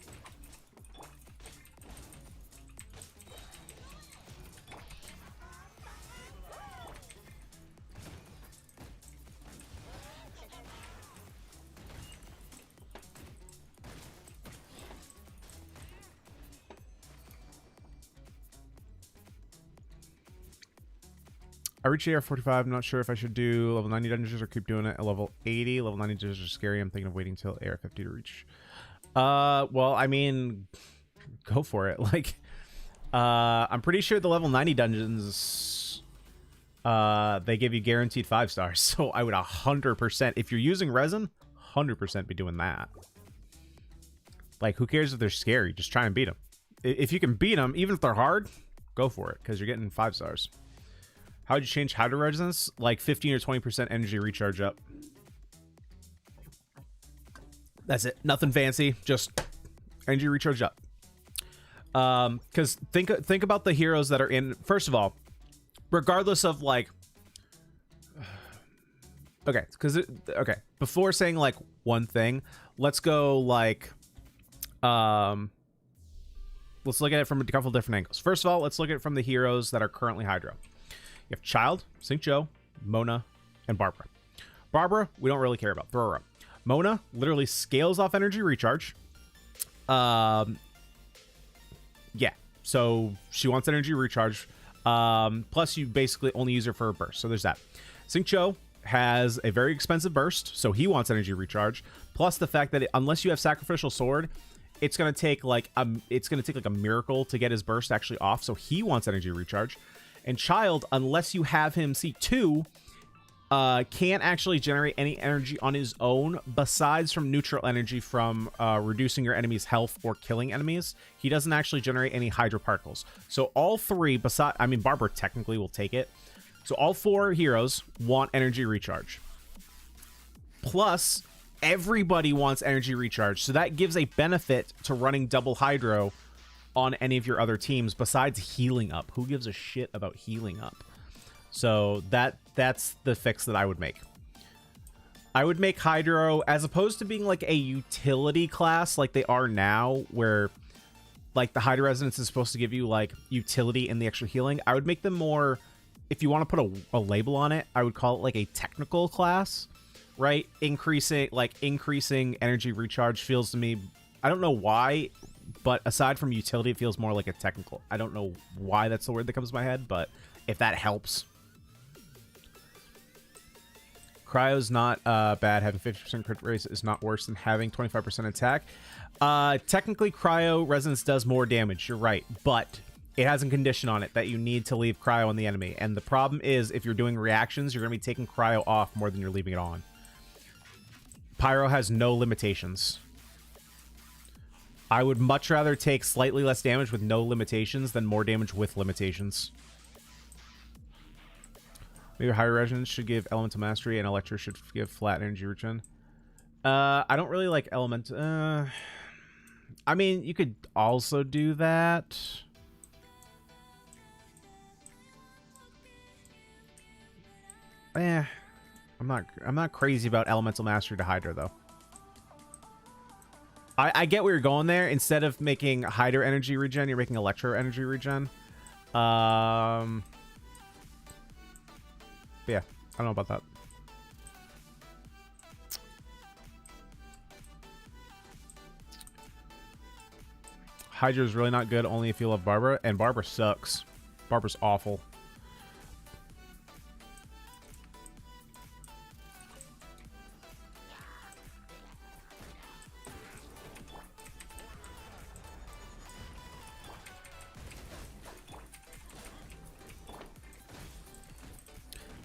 I reached AR 45. I'm not sure if I should do level 90 dungeons or keep doing it at level 80. Level 90 dungeons are scary. I'm thinking of waiting till AR 50 to reach. Well, I mean, go for it. Like, I'm pretty sure the level 90 dungeons, they give you guaranteed 5 stars. So I would 100%, if you're using resin, 100% be doing that. Like, who cares if they're scary? Just try and beat them. If you can beat them, even if they're hard, go for it, because you're getting 5 stars. How would you change hydro resonance? Like 15 or 20% energy recharge up. That's it. Nothing fancy. Just energy recharge up. Because think about the heroes that are in. First of all, regardless of like. Okay, okay. Before saying like one thing, let's go like. Let's look at it from a couple different angles. First of all, let's look at it from the heroes that are currently hydro. You have Child, Xingqiu, Mona, and Barbara. Barbara, we don't really care about. Throw her up. Mona literally scales off energy recharge. Yeah. So she wants energy recharge. Plus, you basically only use her for a burst. So there's that. Xingqiu has a very expensive burst, so he wants energy recharge. Plus the fact that unless you have Sacrificial Sword, it's gonna take like a miracle to get his burst actually off. So he wants energy recharge. And Child, unless you have him C2, can't actually generate any energy on his own besides from neutral energy from reducing your enemy's health or killing enemies. He doesn't actually generate any hydro particles. So all three, I mean, Barbara technically will take it. So all 4 heroes want energy recharge. Plus, everybody wants energy recharge. So that gives a benefit to running double hydro on any of your other teams besides healing up. Who gives a shit about healing up? So that's the fix that I would make. I would make Hydro, as opposed to being like a utility class like they are now, where like the Hydro Resonance is supposed to give you like utility in the extra healing. I would make them more, if you want to put a label on it, I would call it like a technical class, right? Increasing energy recharge feels to me, I don't know why, but aside from utility, it feels more like a technical. I don't know why that's the word that comes to my head, but if that helps. Cryo's not bad. Having 50% crit rate is not worse than having 25% attack. Technically, Cryo Resonance does more damage. You're right, but it has a condition on it that you need to leave Cryo on the enemy. And the problem is, if you're doing reactions, you're going to be taking Cryo off more than you're leaving it on. Pyro has no limitations. I would much rather take slightly less damage with no limitations than more damage with limitations. Maybe Higher Resonance should give Elemental Mastery and Electro should give flat energy regen. I don't really like Element. I mean, you could also do that. I'm not crazy about Elemental Mastery to Hydra though. I get where you're going there. Instead of making Hydra energy regen, you're making Electro energy regen. Yeah, I don't know about that. Hydra is really not good, only if you love Barbara, and Barbara sucks. Barbara's awful.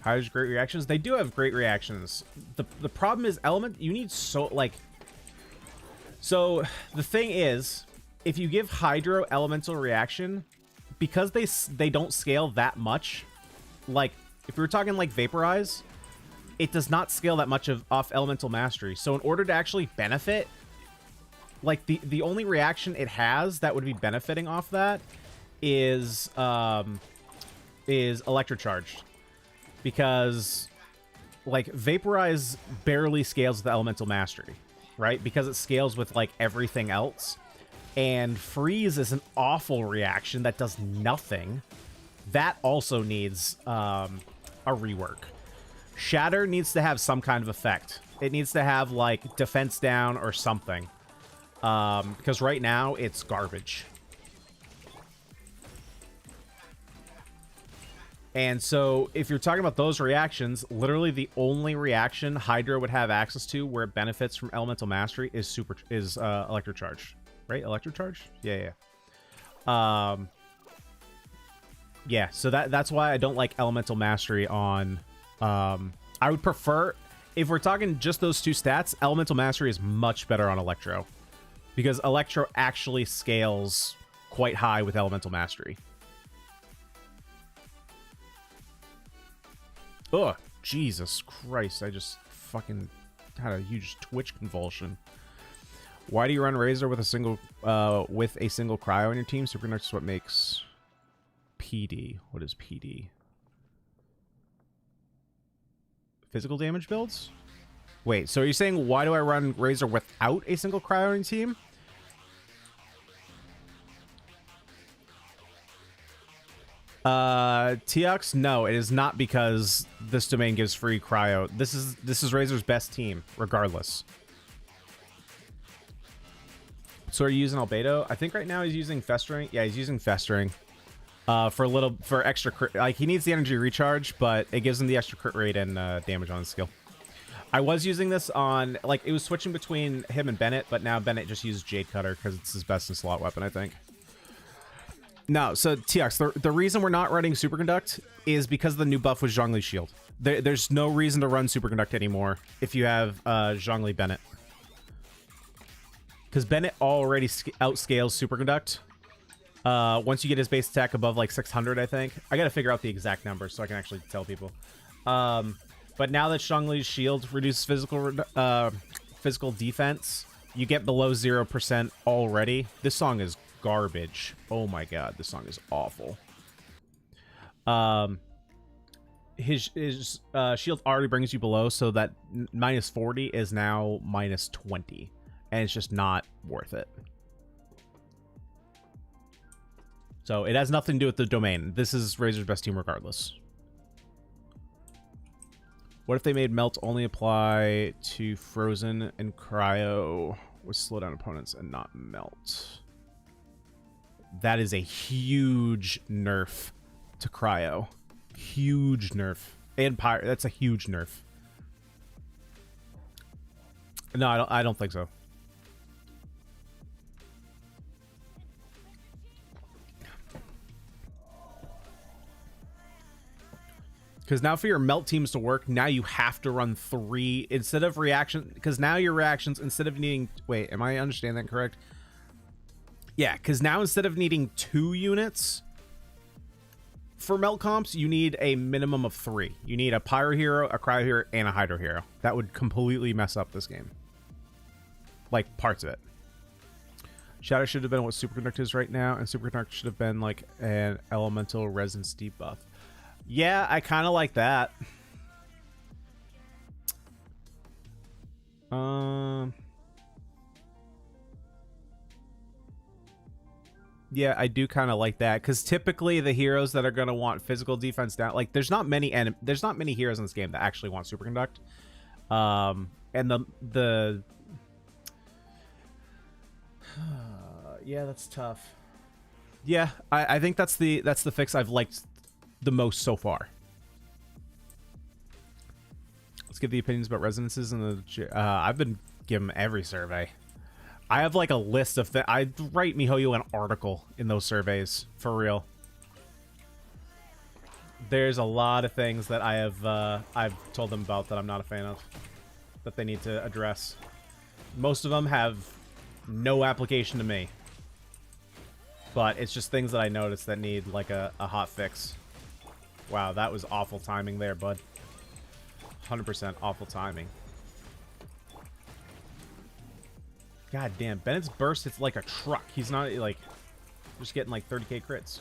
Hydra's great reactions. They do have great reactions. The problem is element. You need so the thing is, if you give Hydro elemental reaction, because they don't scale that much. Like if we were talking like Vaporize, it does not scale that much off elemental mastery. So in order to actually benefit, like the only reaction it has that would be benefiting off that is electrocharged, because like Vaporize barely scales with Elemental Mastery, right? Because it scales with like everything else. And Freeze is an awful reaction that does nothing. That also needs a rework. Shatter needs to have some kind of effect. It needs to have like defense down or something. Because right now it's garbage. And so if you're talking about those reactions, literally the only reaction Hydra would have access to where it benefits from Elemental Mastery is Electrocharge. Right? Electrocharge? Yeah. Yeah, so that's why I don't like Elemental Mastery on... I would prefer... If we're talking just those two stats, Elemental Mastery is much better on Electro. Because Electro actually scales quite high with Elemental Mastery. Ugh, Jesus Christ, I just fucking had a huge twitch convulsion. Why do you run Razor with a single cryo on your team? Superconduct is what makes PD. What is PD? Physical damage builds? Wait, so are you saying why do I run Razor without a single cryo on your team? Tux, no, it is not because this domain gives free cryo. This is Razor's best team, regardless. So are you using Albedo? I think right now he's using Festering. Yeah, he's using Festering. For extra crit. Like, he needs the energy recharge, but it gives him the extra crit rate and damage on his skill. I was using this on, like, it was switching between him and Bennett, but now Bennett just uses Jade Cutter because it's his best in slot weapon, I think. No, so TX, the reason we're not running Superconduct is because the new buff was Zhongli Shield. There's no reason to run Superconduct anymore if you have Zhongli Bennett. Because Bennett already outscales Superconduct. Once you get his base attack above like 600, I think. I gotta figure out the exact number so I can actually tell people. But now that Zhongli's Shield reduces physical defense, you get below 0% already. This song is garbage. Oh my god, this song is awful. His shield already brings you below, so that minus 40 is now minus 20. And it's just not worth it. So it has nothing to do with the domain. This is Razor's best team regardless. What if they made Melt only apply to Frozen and Cryo with slowdown opponents and not Melt? That is a huge nerf to Cryo. Huge nerf. And Pyre, that's a huge nerf. No, I don't think so. Because now for your Melt teams to work, now you have to run 3 instead of reaction. Because now your reactions, instead of needing... Wait, am I understanding that correct? Yeah, because now instead of needing 2 units for Melt comps, you need a minimum of 3. You need a Pyro Hero, a Cryo Hero, and a Hydro Hero. That would completely mess up this game. Like, parts of it. Shadow should have been what Superconduct is right now, and Superconduct should have been like an Elemental Resonance debuff. Yeah, I kind of like that. Yeah, I do kind of like that, because typically the heroes that are going to want physical defense down, like there's not many heroes in this game that actually want Superconduct. And the yeah, that's tough. Yeah, I think that's the fix I've liked the most so far. Let's give the opinions about resonances in the I've been given every survey. I have like a list of things. I write MiHoYo an article in those surveys, for real. There's a lot of things that I have I've told them about that I'm not a fan of, that they need to address. Most of them have no application to me, but it's just things that I noticed that need like a hot fix. Wow, that was awful timing there, bud. 100% awful timing. God damn, Bennett's burst hits like a truck. He's not like... Just getting like 30k crits.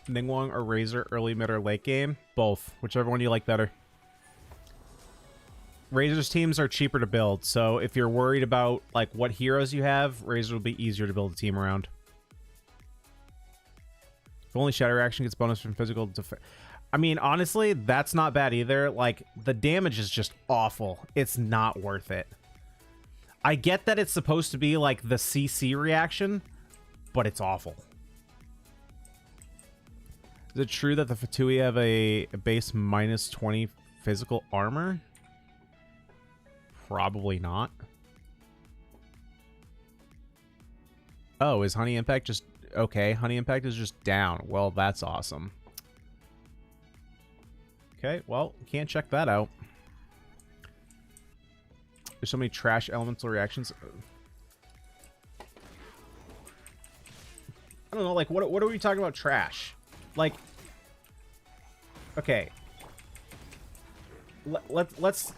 Ningguang or Razor, early, mid, or late game? Both. Whichever one you like better. Razor's teams are cheaper to build, so if you're worried about like what heroes you have, Razor will be easier to build a team around. If only Shadow Reaction gets bonus from physical defense. I mean, honestly, that's not bad either. Like, the damage is just awful. It's not worth it. I get that it's supposed to be like the CC reaction, but it's awful. Is it true that the Fatui have a base minus 20 physical armor? Probably not. Oh, is Honey Impact just... Okay, Honey Impact is just down. Well, that's awesome. Okay, well, can't check that out. There's so many trash elemental reactions. I don't know, like, what are we talking about trash? Like, okay. Let's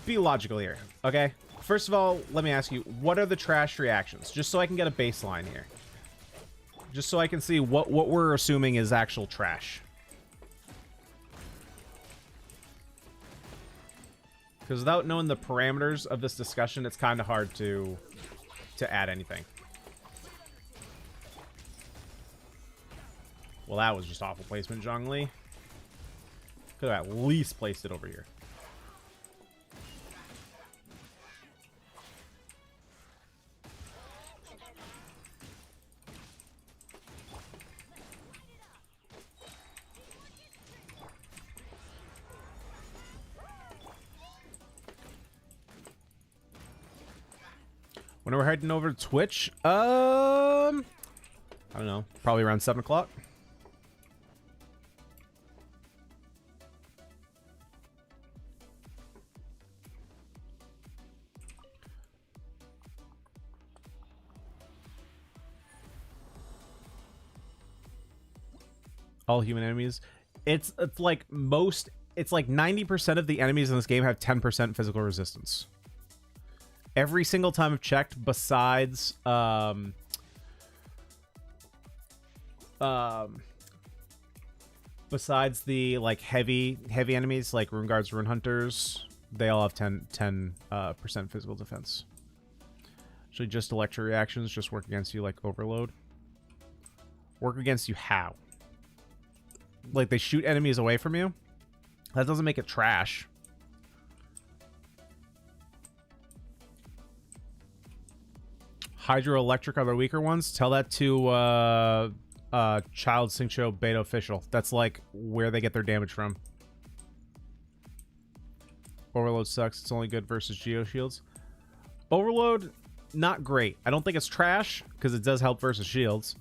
be logical here, okay? First of all, let me ask you, what are the trash reactions? Just so I can get a baseline here. Just so I can see what we're assuming is actual trash. Because without knowing the parameters of this discussion, it's kind of hard to add anything. Well, that was just awful placement, Zhongli. Could have at least placed it over here. When we're heading over to Twitch, I don't know, probably around 7 o'clock. All human enemies. It's like most. It's like 90% of the enemies in this game have 10% physical resistance. Every single time I've checked, besides besides the like heavy enemies like Rune Guards, Rune Hunters, they all have 10% physical defense. Actually, just electro reactions just work against you like Overload. Work against you how? Like they shoot enemies away from you? That doesn't make it trash. Hydroelectric are the weaker ones. Tell that to Child Xingqiu Beta Official. That's like where they get their damage from. Overload sucks. It's only good versus Geo Shields. Overload, not great. I don't think it's trash because it does help versus shields.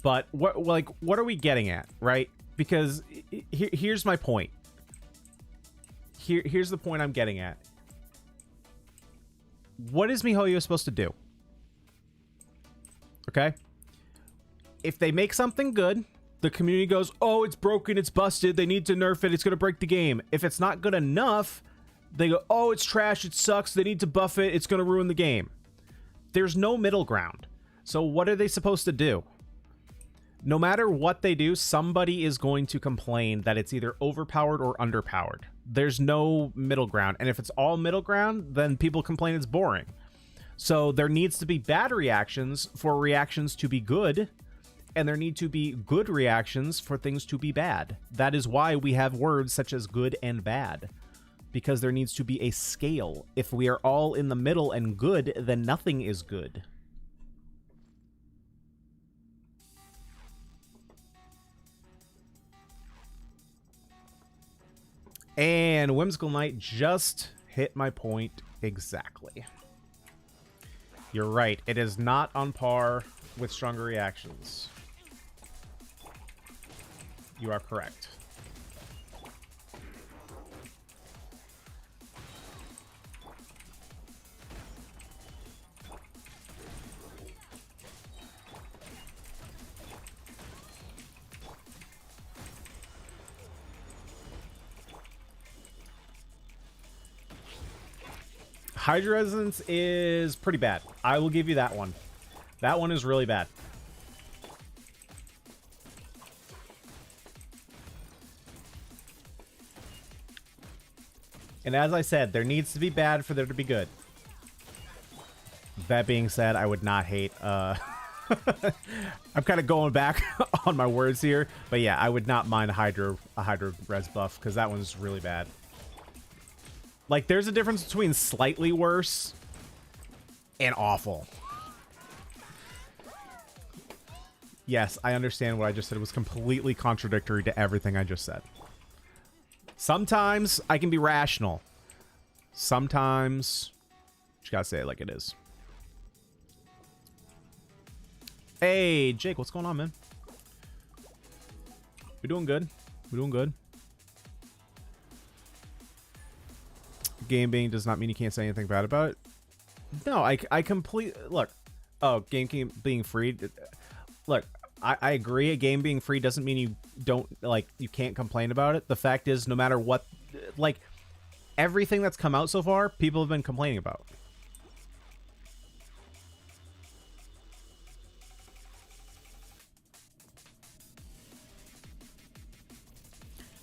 But what are we getting at, right? Because here's my point. Here's the point I'm getting at. What is MiHoYo supposed to do? Okay? If they make something good, the community goes, oh, it's broken, it's busted, they need to nerf it, it's going to break the game. If it's not good enough, they go, oh, it's trash, it sucks, they need to buff it, it's going to ruin the game. There's no middle ground. So what are they supposed to do? No matter what they do, somebody is going to complain that it's either overpowered or underpowered. There's no middle ground. And if it's all middle ground, then people complain it's boring. So there needs to be bad reactions for reactions to be good, and there need to be good reactions for things to be bad. That is why we have words such as good and bad, because there needs to be a scale. If we are all in the middle and good, then nothing is good. And Whimsical Knight just hit my point exactly. You're right. It is not on par with Stronger Reactions. You are correct. Hydra Resonance is pretty bad. I will give you that one. That one is really bad. And as I said, there needs to be bad for there to be good. That being said, I would not hate... I'm kind of going back on my words here. But yeah, I would not mind a Hydra res buff, because that one's really bad. Like, there's a difference between slightly worse and awful. Yes, I understand what I just said. It was completely contradictory to everything I just said. Sometimes I can be rational. Sometimes you gotta say it like it is. Hey, Jake, what's going on, man? We're doing good. We're doing good. Game being does not mean you can't say anything bad about it. No, I completely... Look. Oh, game being free... Look, I agree. A game being free doesn't mean you don't... Like, you can't complain about it. The fact is, no matter what... Like, everything that's come out so far, people have been complaining about.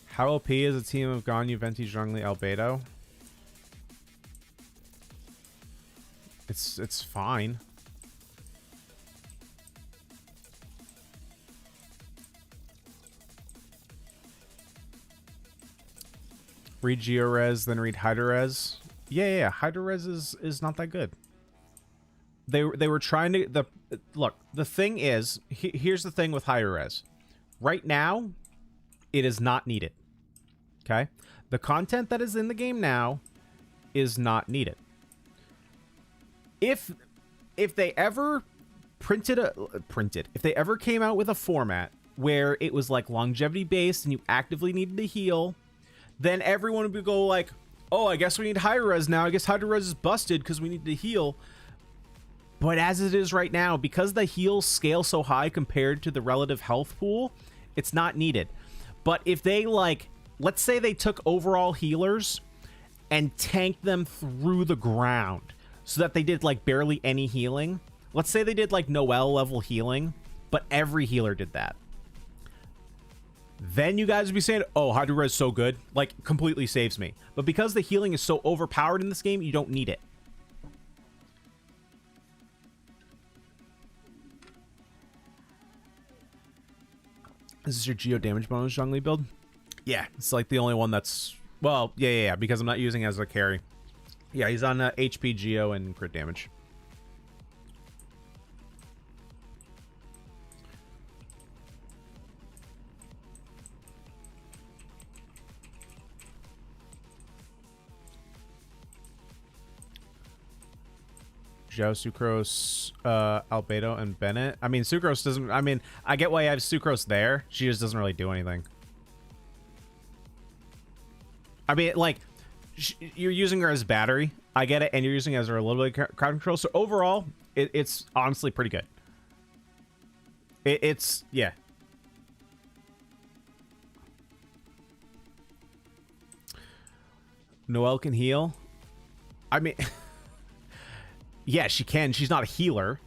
How OP is a team of Ganyu, Venti, Zhongli, Albedo? It's fine. Read Geores, then read Hydra-Res. Yeah. Hydra-Res is not that good. They were trying to... Look, the thing is... Here's the thing with Hydra-Res. Right now, it is not needed. Okay? The content that is in the game now is not needed. If they ever if they ever came out with a format where it was like longevity based and you actively needed to heal, then everyone would go like, oh, I guess we need Hydra-Res now. I guess Hydra-Res is busted because we need to heal. But as it is right now, because the heals scale so high compared to the relative health pool, it's not needed. But if they like, let's say they took overall healers and tanked them through the ground so that they did like barely any healing. Let's say they did like Noelle level healing, but every healer did that. Then you guys would be saying, oh, Hydra-Res is so good, like completely saves me. But because the healing is so overpowered in this game, you don't need it. This is your Geo damage bonus Zhongli build? Yeah, it's like the only one that's... Well, yeah, because I'm not using it as a carry. Yeah, he's on HP, Geo, and crit damage. Zhao, Sucrose, Albedo, and Bennett. I mean, Sucrose doesn't... I mean, I get why you have Sucrose there. She just doesn't really do anything. I mean, like, you're using her as battery. I get it. And you're using her as a little bit of crowd control. So overall, it's honestly pretty good. It's... Yeah. Noelle can heal. I mean... Yeah, she can. She's not a healer.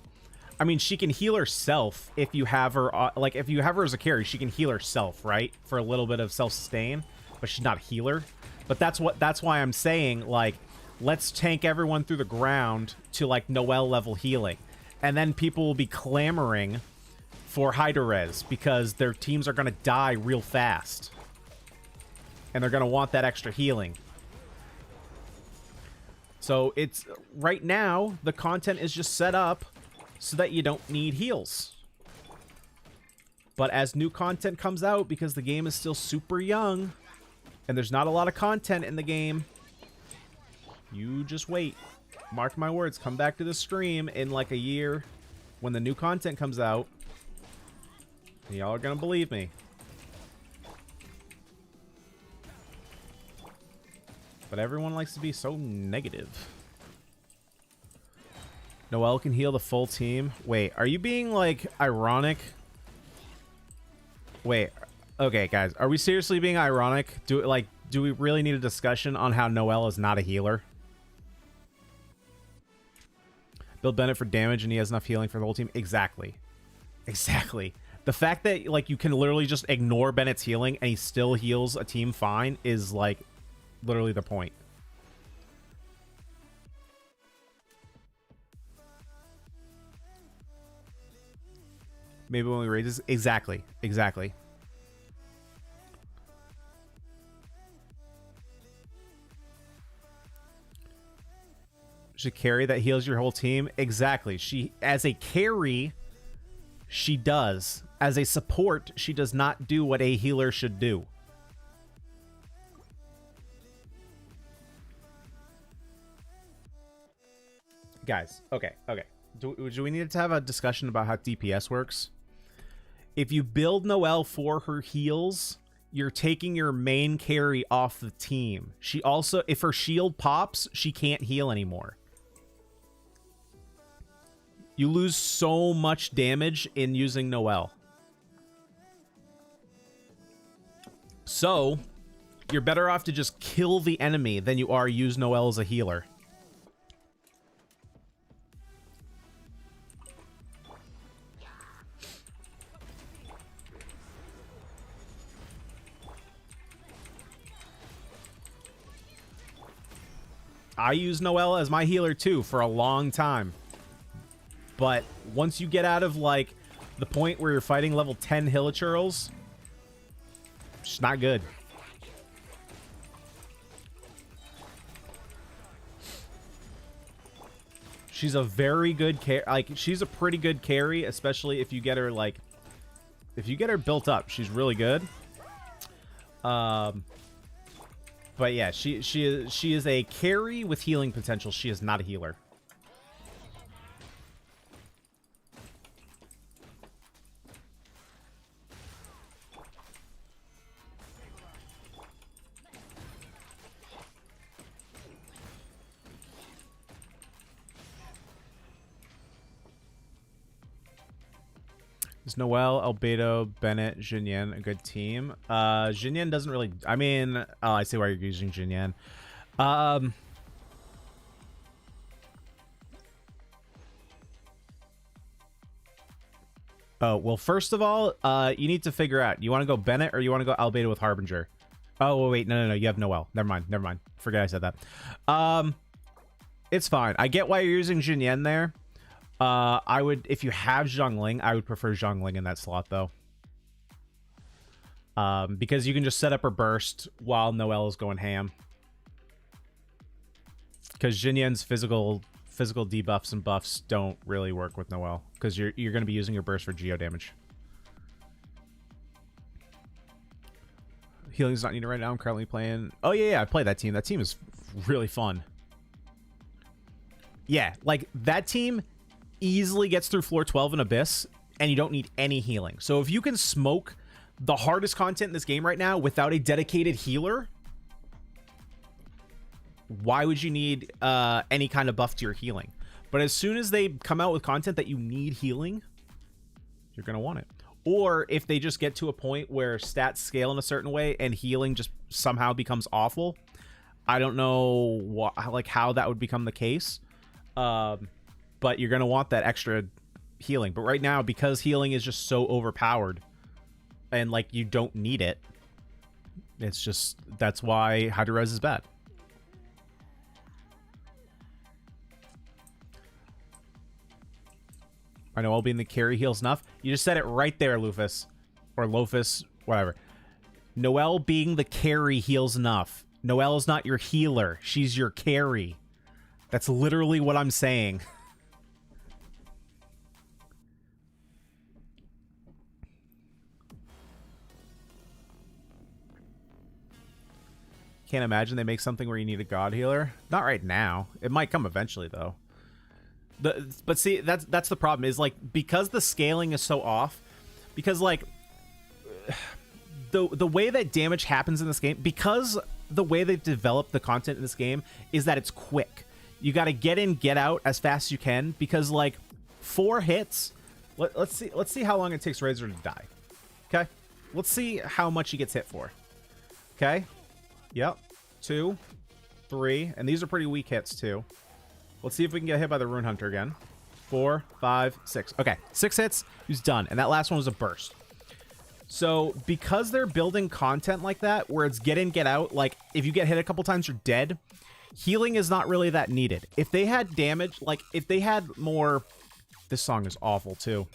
I mean, she can heal herself if you have her... like, if you have her as a carry, she can heal herself, right? For a little bit of self-sustain. But she's not a healer. But that's why I'm saying, like, let's tank everyone through the ground to, like, Noelle level healing. And then people will be clamoring for Hydra-Res because their teams are going to die real fast. And they're going to want that extra healing. So it's right now the content is just set up so that you don't need heals. But as new content comes out, because the game is still super young, And there's not a lot of content in the game. You just wait. Mark my words. Come back to the stream in like a year when the new content comes out. And y'all are going to believe me. But everyone likes to be so negative. Noelle can heal the full team. Wait, are you being, like, ironic? Wait, okay, guys. Are we seriously being ironic? Do we really need a discussion on how Noelle is not a healer? Build Bennett for damage and he has enough healing for the whole team? Exactly. Exactly. The fact that, like, you can literally just ignore Bennett's healing and he still heals a team fine is, like, literally the point. Maybe when we raise this. Exactly. Exactly. Should carry that heals your whole team. Exactly. She, as a carry, she does. As a support, she does not do what a healer should do. Guys, okay. Do we need to have a discussion about how DPS works? If you build Noelle for her heals, you're taking your main carry off the team. She also, if her shield pops, she can't heal anymore. You lose so much damage in using Noelle. So, you're better off to just kill the enemy than you are use Noelle as a healer. I use Noelle as my healer too for a long time. But once you get out of, like, the point where you're fighting level 10 Hilichurls, it's not good. She's a very good carry. Like, she's a pretty good carry, especially if you get her, like, if you get her built up, she's really good. But yeah, she is a carry with healing potential. She is not a healer. Is Noelle, Albedo, Bennett, Jinyan a good team? Jinyan doesn't really... I mean... Oh, I see why you're using Jinyan. Oh, well, first of all, you need to figure out... You want to go Bennett or you want to go Albedo with Harbinger? Oh, wait. No. You have Noelle. Never mind. Forget I said that. It's fine. I get why you're using Jinyan there. I would, if you have Zhongling, I would prefer Zhongling in that slot, though. Because you can just set up her burst while Noelle is going ham. Because Jinyan's physical debuffs and buffs don't really work with Noelle. Because you're going to be using your burst for geo damage. Healing's not needed right now. I'm currently playing... Oh, yeah, I play that team. That team is really fun. Yeah, like, that team... easily gets through floor 12 and Abyss, and you don't need any healing. So if you can smoke the hardest content in this game right now without a dedicated healer, why would you need any kind of buff to your healing? But as soon as they come out with content that you need healing, you're going to want it. Or if they just get to a point where stats scale in a certain way and healing just somehow becomes awful, I don't know how that would become the case. But you're going to want that extra healing. But right now, because healing is just so overpowered and, like, you don't need it, it's just, that's why Hydro-Res is bad. I know I'll be in the carry heals enough. You just said it right there, Lufus. Or Lofus, whatever. Noelle being the carry heals enough. Noelle is not your healer. She's your carry. That's literally what I'm saying. can't imagine they make something where you need a god healer. Not right now. It might come eventually though. But see, that's the problem, is like, because the scaling is so off, because like the way that damage happens in this game, because the way they've developed the content in this game is that it's quick. You got to get in, get out as fast as you can, because like 4 hits. Let's see how long it takes Razor to die. Okay, let's see how much he gets hit for. Okay, yep, 2, 3, and these are pretty weak hits too. Let's see if we can get hit by the Rune Hunter again. 4, 5, 6. Okay, 6 hits, he's done, and that last one was a burst. So because they're building content like that, where it's get in, get out, like if you get hit a couple times, you're dead. Healing is not really that needed. If they had damage, like if they had more, this song is awful too.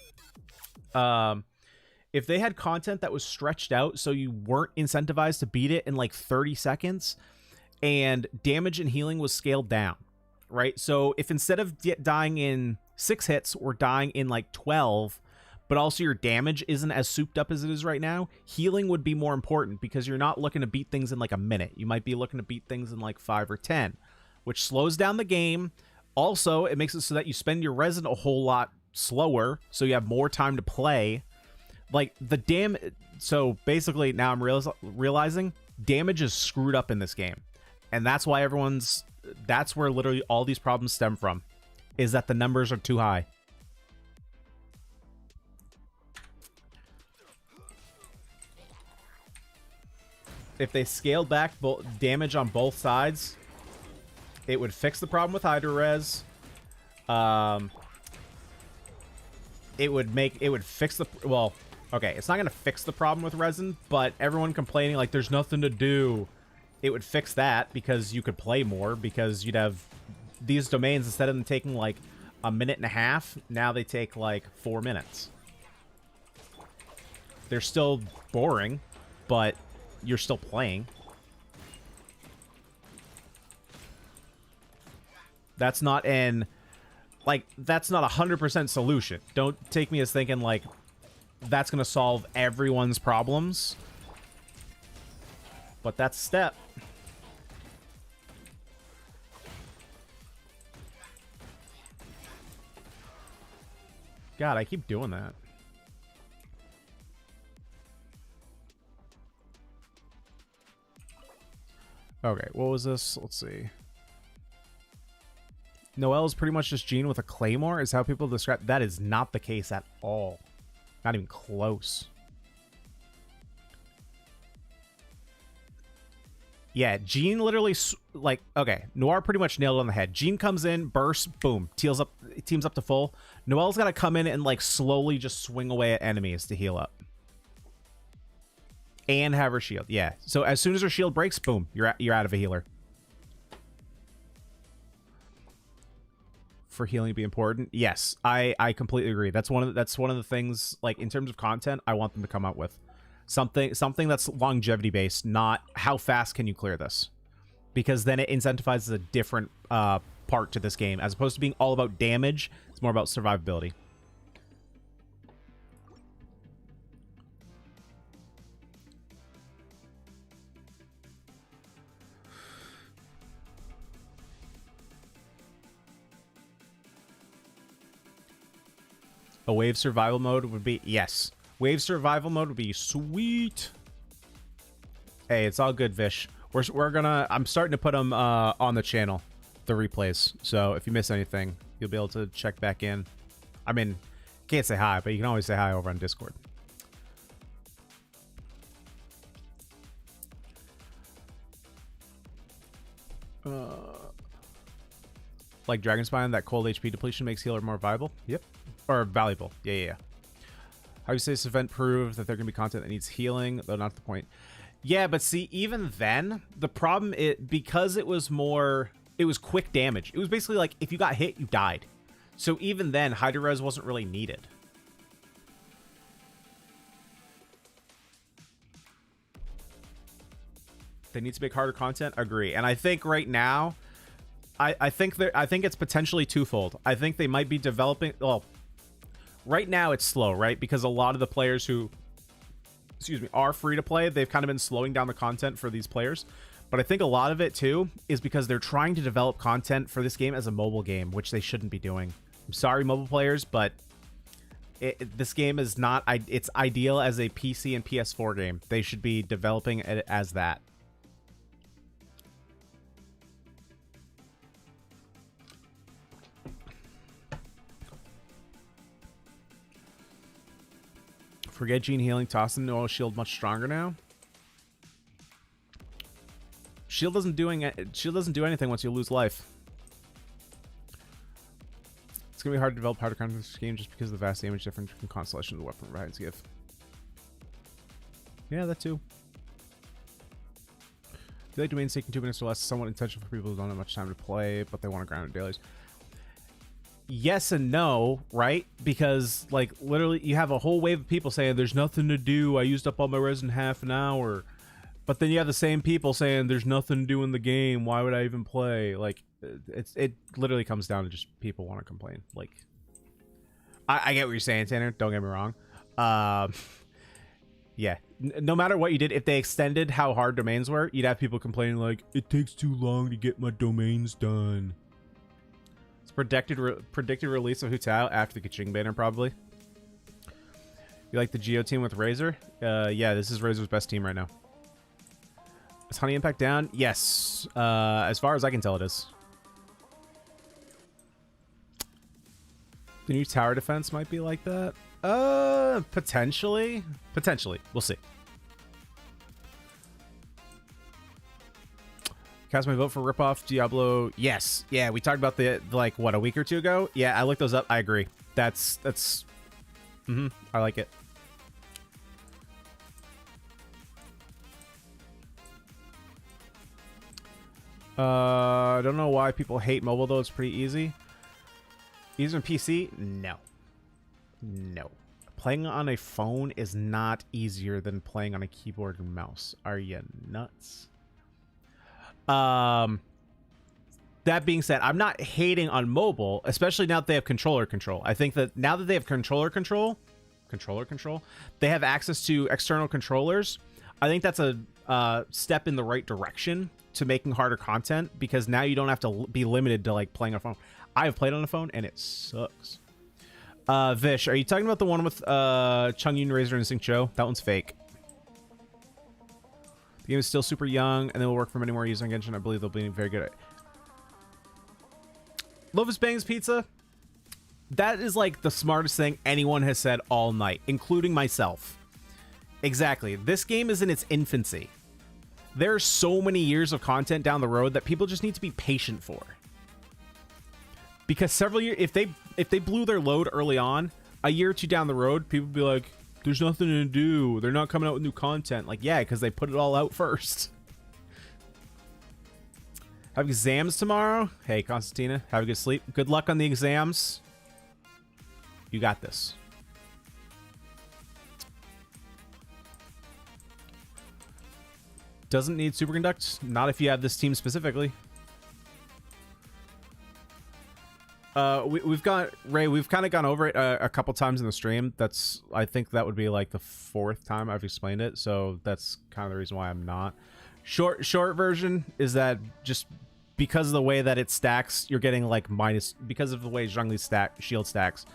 If they had content that was stretched out so you weren't incentivized to beat it in like 30 seconds, and damage and healing was scaled down, right? So if instead of dying in 6 hits, we're dying in like 12, but also your damage isn't as souped up as it is right now, healing would be more important, because you're not looking to beat things in like a minute. You might be looking to beat things in like 5 or 10, which slows down the game. Also, it makes it so that you spend your resin a whole lot slower, so you have more time to play. Like the so basically now I'm realizing damage is screwed up in this game, and that's why that's where literally all these problems stem from, is that the numbers are too high. If they scaled back damage on both sides, it would fix the problem with Hydro Res. It would fix the, well, okay, it's not going to fix the problem with resin, but everyone complaining like there's nothing to do, it would fix that, because you could play more, because you'd have these domains, instead of them taking like a minute and a half, now they take like 4 minutes. They're still boring, but you're still playing. That's not an, like, that's not 100% solution. Don't take me as thinking like that's gonna solve everyone's problems, but that's a step. God, I keep doing that. Okay, what was this? Let's see. Noelle is pretty much just Jean with a claymore, is how people describe. That is not the case at all. Not even close. Yeah, Jean literally, like, okay, Noir pretty much nailed it on the head. Jean comes in, bursts, boom, teams up to full. Noelle's got to come in and like slowly just swing away at enemies to heal up. And have her shield. Yeah. So as soon as her shield breaks, boom, you're out of a healer. For healing to be important, yes, I completely agree. That's one of the things, like, in terms of content, I want them to come out with something that's longevity based, not how fast can you clear this, because then it incentivizes a different part to this game, as opposed to being all about damage. It's more about survivability. A wave survival mode would be, yes. Wave survival mode would be sweet. Hey, it's all good, Vish. We're gonna, I'm starting to put them on the channel, the replays. So if you miss anything, you'll be able to check back in. I mean, can't say hi, but you can always say hi over on Discord. Like Dragon Spine, that cold HP depletion makes healer more viable. Yep. Or valuable. Yeah. How do you say this event proved that there can be content that needs healing, though not to the point? Yeah, but see, even then, the problem is, because it was quick damage. It was basically like, if you got hit, you died. So even then, Hydro Res wasn't really needed. They need to make harder content? Agree. And I think right now, I think it's potentially twofold. I think they might be developing, well, right now it's slow, right? Because a lot of the players who, are free to play, they've kind of been slowing down the content for these players. But I think a lot of it, too, is because they're trying to develop content for this game as a mobile game, which they shouldn't be doing. I'm sorry, mobile players, but this game is not... It's ideal as a PC and PS4 game. They should be developing it as that. Forget Gene healing, toss in the shield much stronger now. Shield doesn't do anything once you lose life. It's gonna be hard to develop harder content in this game just because of the vast damage difference from constellation of the weapon provides give. Yeah, that too. I feel like domains taking 2 minutes or less is somewhat intentional for people who don't have much time to play, but they want to grind on dailies. Yes and no, right? Because, like, literally, you have a whole wave of people saying, there's nothing to do, I used up all my res in half an hour. But then you have the same people saying, there's nothing to do in the game, why would I even play? Like, it literally comes down to just people want to complain. Like, I get what you're saying, Tanner, don't get me wrong. Yeah, no matter what you did, if they extended how hard domains were, you'd have people complaining, like, it takes too long to get my domains done. Predicted release of Hu Tao after the Kaching banner, probably. You like the Geo team with Razor? Yeah, this is Razor's best team right now. Is Honey Impact down? Yes. As far as I can tell, it is. The new tower defense might be like that. Potentially. Potentially. We'll see. Cast my vote for ripoff Diablo. Yes. Yeah, we talked about the like what, a week or two ago? Yeah, I looked those up. I agree. That's I like it. I don't know why people hate mobile though. It's pretty easy. Easier than PC? No. No. Playing on a phone is not easier than playing on a keyboard and mouse. Are you nuts? That being said, I'm not hating on mobile, especially now that they have controller control. I think that now that they have controller control, they have access to external controllers. I think that's a step in the right direction to making harder content, because now you don't have to be limited to like playing on a phone. I have played on a phone and it sucks. Vish, are you talking about the one with Chungyun, Razor, and Sing Cho? That one's fake. The game is still super young, and they will work for many more users on Genshin. I believe they'll be very good at it. Lovis Bangs Pizza. That is like the smartest thing anyone has said all night, including myself. Exactly. This game is in its infancy. There are so many years of content down the road that people just need to be patient for. Because several years, if they blew their load early on, a year or two down the road, people would be like, there's nothing to do. They're not coming out with new content. Like, yeah, because they put it all out first. Have exams tomorrow? Hey, Constantina, have a good sleep. Good luck on the exams. You got this. Doesn't need superconduct. Not if you have this team specifically. We've got Ray. We've kind of gone over it a couple times in the stream. I think that would be like the 4th time I've explained it. So that's kind of the reason why I'm not. Short version is that just because of the way that it stacks, you're getting like minus because of the way Zhongli's shield stacks.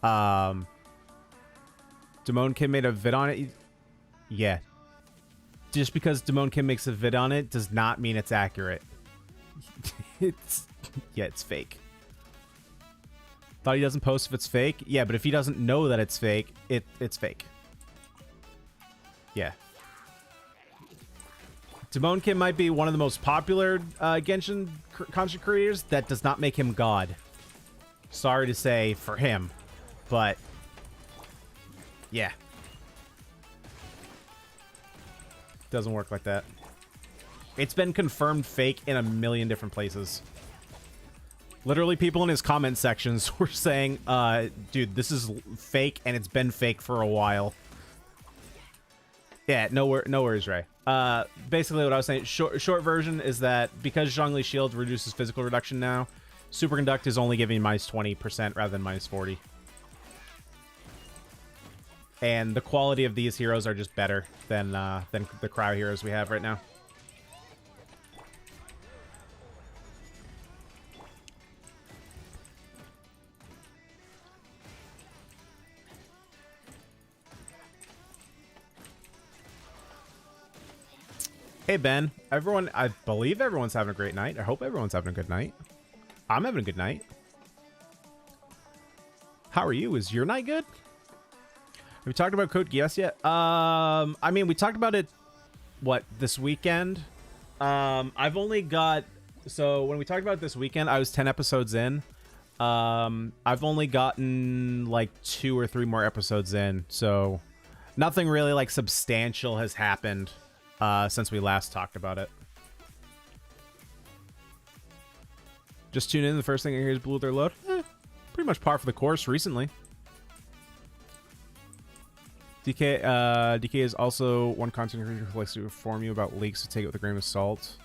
Damone Kim made a vid on it. Yeah. Just because Damone Kim makes a vid on it does not mean it's accurate. It's fake. Thought he doesn't post if it's fake? Yeah, but if he doesn't know that it's fake, it's fake. Yeah. Damone Kim might be one of the most popular Genshin content creators. That does not make him God. Sorry to say for him, but yeah. Doesn't work like that. It's been confirmed fake in a million different places. Literally, people in his comment sections were saying, dude, this is fake, and it's been fake for a while. Yeah, no worries, Ray. Basically, what I was saying, short version is that because Zhongli's shield reduces physical reduction now, Superconduct is only giving minus 20% rather than minus 40. And the quality of these heroes are just better than the crowd heroes we have right now. Hey, Ben. Everyone, I believe everyone's having a great night. I hope everyone's having a good night. I'm having a good night. How are you? Is your night good? Have we talked about Code Geass yet? I mean, we talked about it, what, this weekend? I've only got... So, when we talked about it this weekend, I was 10 episodes in. I've only gotten, like, 2 or 3 more episodes in. So, nothing really, like, substantial has happened since we last talked about it. Just tune in. The first thing I hear is blew their load. Pretty much par for the course recently. DK is also one content creator who likes to inform you about leaks, to take it with a grain of salt.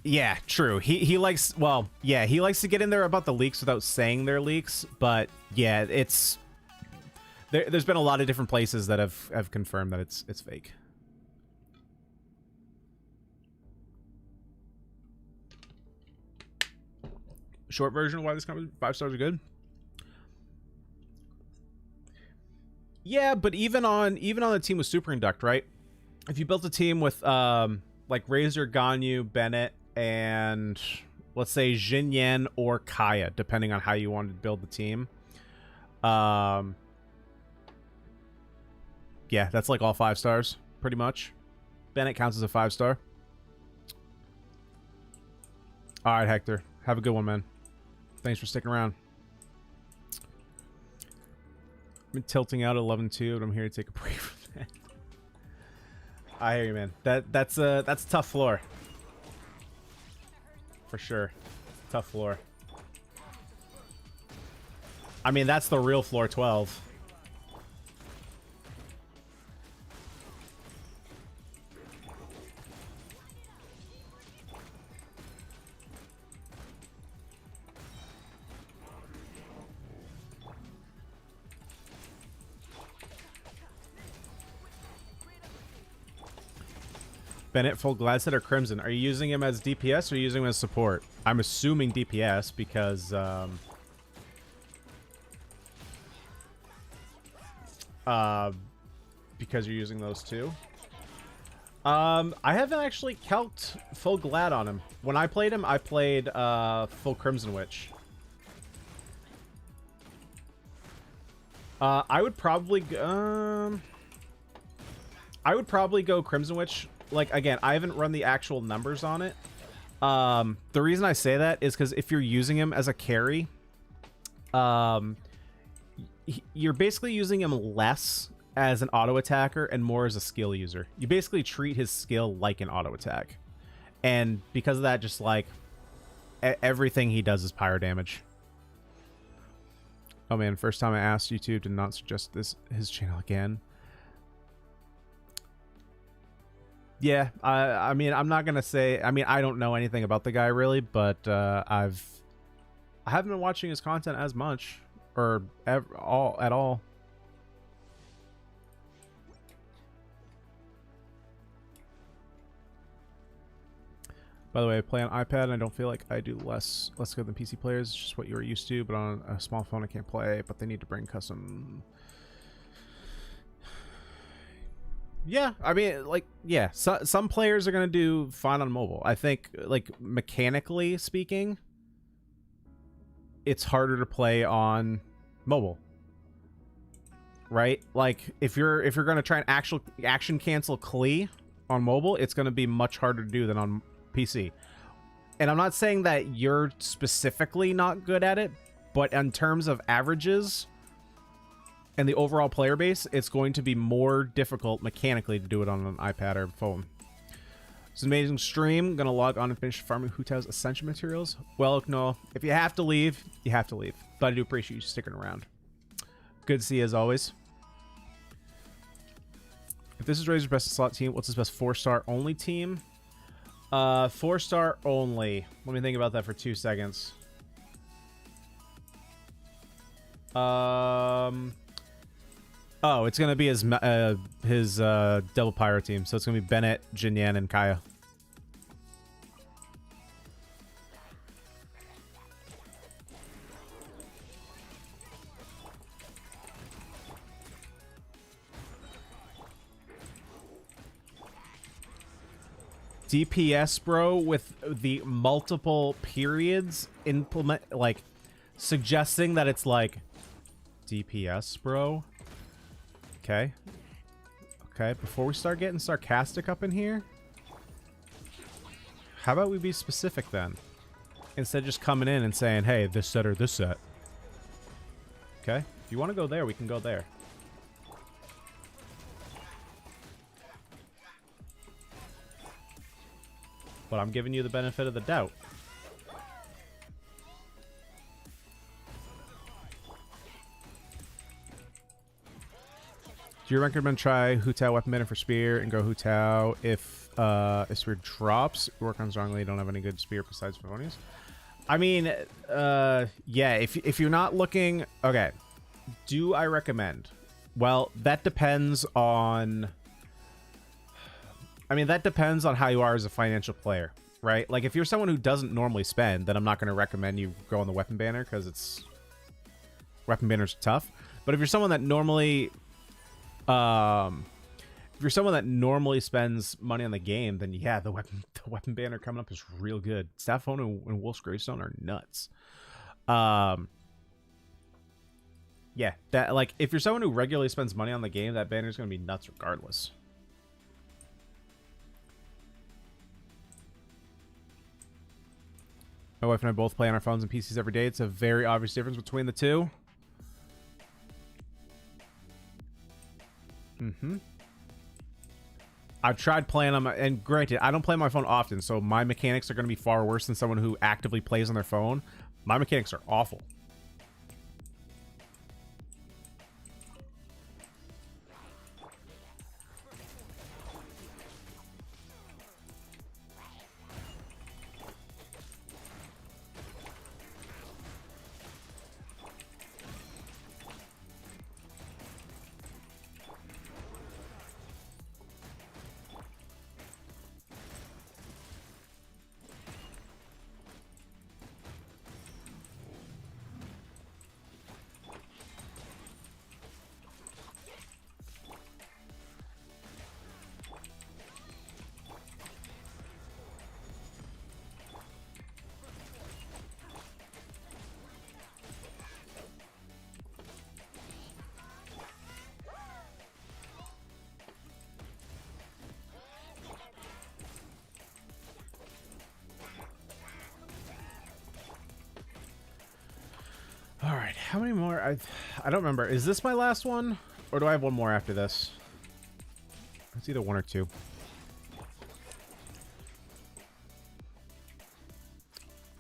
Yeah, true. He likes, well, yeah, he likes to get in there about the leaks without saying they're leaks, but yeah, it's there's been a lot of different places that have confirmed that it's fake. Short version of why this company 5 stars are good. Yeah, but even on the team with Super Induct, right? If you built a team with like Razor, Ganyu, Bennett, and let's say Jin Yan or Kaya, depending on how you wanted to build the team. Yeah, that's like all 5 stars, pretty much. Bennett counts as a 5 star. All right, Hector. Have a good one, man. Thanks for sticking around. I've been tilting out at 11-2, but I'm here to take a break from that. I hear you, man. That's a tough floor. For sure. Tough floor. I mean, that's the real floor 12. Bennett, full Gladset or Crimson? Are you using him as DPS or are you using him as support? I'm assuming DPS because you're using those two. I haven't actually calced full Glad on him. When I played him, I played full Crimson Witch. I would probably go Crimson Witch. Like, again, I haven't run the actual numbers on it. The reason I say that is because if you're using him as a carry, you're basically using him less as an auto attacker and more as a skill user. You basically treat his skill like an auto attack. And because of that, just like everything he does is pyro damage. Oh man, first time I asked YouTube to not suggest his channel again. Yeah, I mean, I'm not gonna say. I mean, I don't know anything about the guy really, but I haven't been watching his content as much or at all. By the way, I play on iPad and I don't feel like I do less good than PC players. It's just what you were used to, but on a small phone I can't play. But they need to bring custom. Yeah, I mean, like, yeah, some players are going to do fine on mobile. I think, like, mechanically speaking, it's harder to play on mobile. Right? Like, if you're going to try and action cancel Klee on mobile, it's going to be much harder to do than on PC. And I'm not saying that you're specifically not good at it, but in terms of averages and the overall player base, it's going to be more difficult mechanically to do it on an iPad or phone. It's an amazing stream. Gonna log on and finish farming Hutao's Ascension materials. Well, no, if you have to leave, you have to leave. But I do appreciate you sticking around. Good to see you as always. If this is Razor's best slot team, what's his best 4-star only team? 4-star only. Let me think about that for 2 seconds. Oh, it's gonna be his double pyro team. So it's gonna be Bennett, Jin Yan, and Kaya. DPS, bro, with the multiple periods like suggesting that it's like DPS, bro. Okay. Okay, before we start getting sarcastic up in here, how about we be specific then? Instead of just coming in and saying, hey, this set or this set. Okay? If you want to go there, we can go there. But I'm giving you the benefit of the doubt. Do you recommend try Hu Tao weapon banner for spear and go Hu Tao if spear drops? Work on strongly. You don't have any good spear besides Favonius. I mean, yeah. If you're not looking, okay. Do I recommend? Well, that depends on. I mean, that depends on how you are as a financial player, right? Like, if you're someone who doesn't normally spend, then I'm not going to recommend you go on the weapon banner because it's weapon banners are tough. But if you're someone that normally spends money on the game, then yeah, the weapon banner coming up is real good. Staff Phone and Wolf's Gravestone are nuts. Yeah, that, like, if you're someone who regularly spends money on the game, that banner is going to be nuts regardless. My wife and I both play on our phones and PCs every day. It's a very obvious difference between the two. I've tried playing on my, and granted, I don't play on my phone often, so my mechanics are going to be far worse than someone who actively plays on their phone. My mechanics are awful. All right, how many more? I don't remember. Is this my last one, or do I have one more after this? It's either one or two.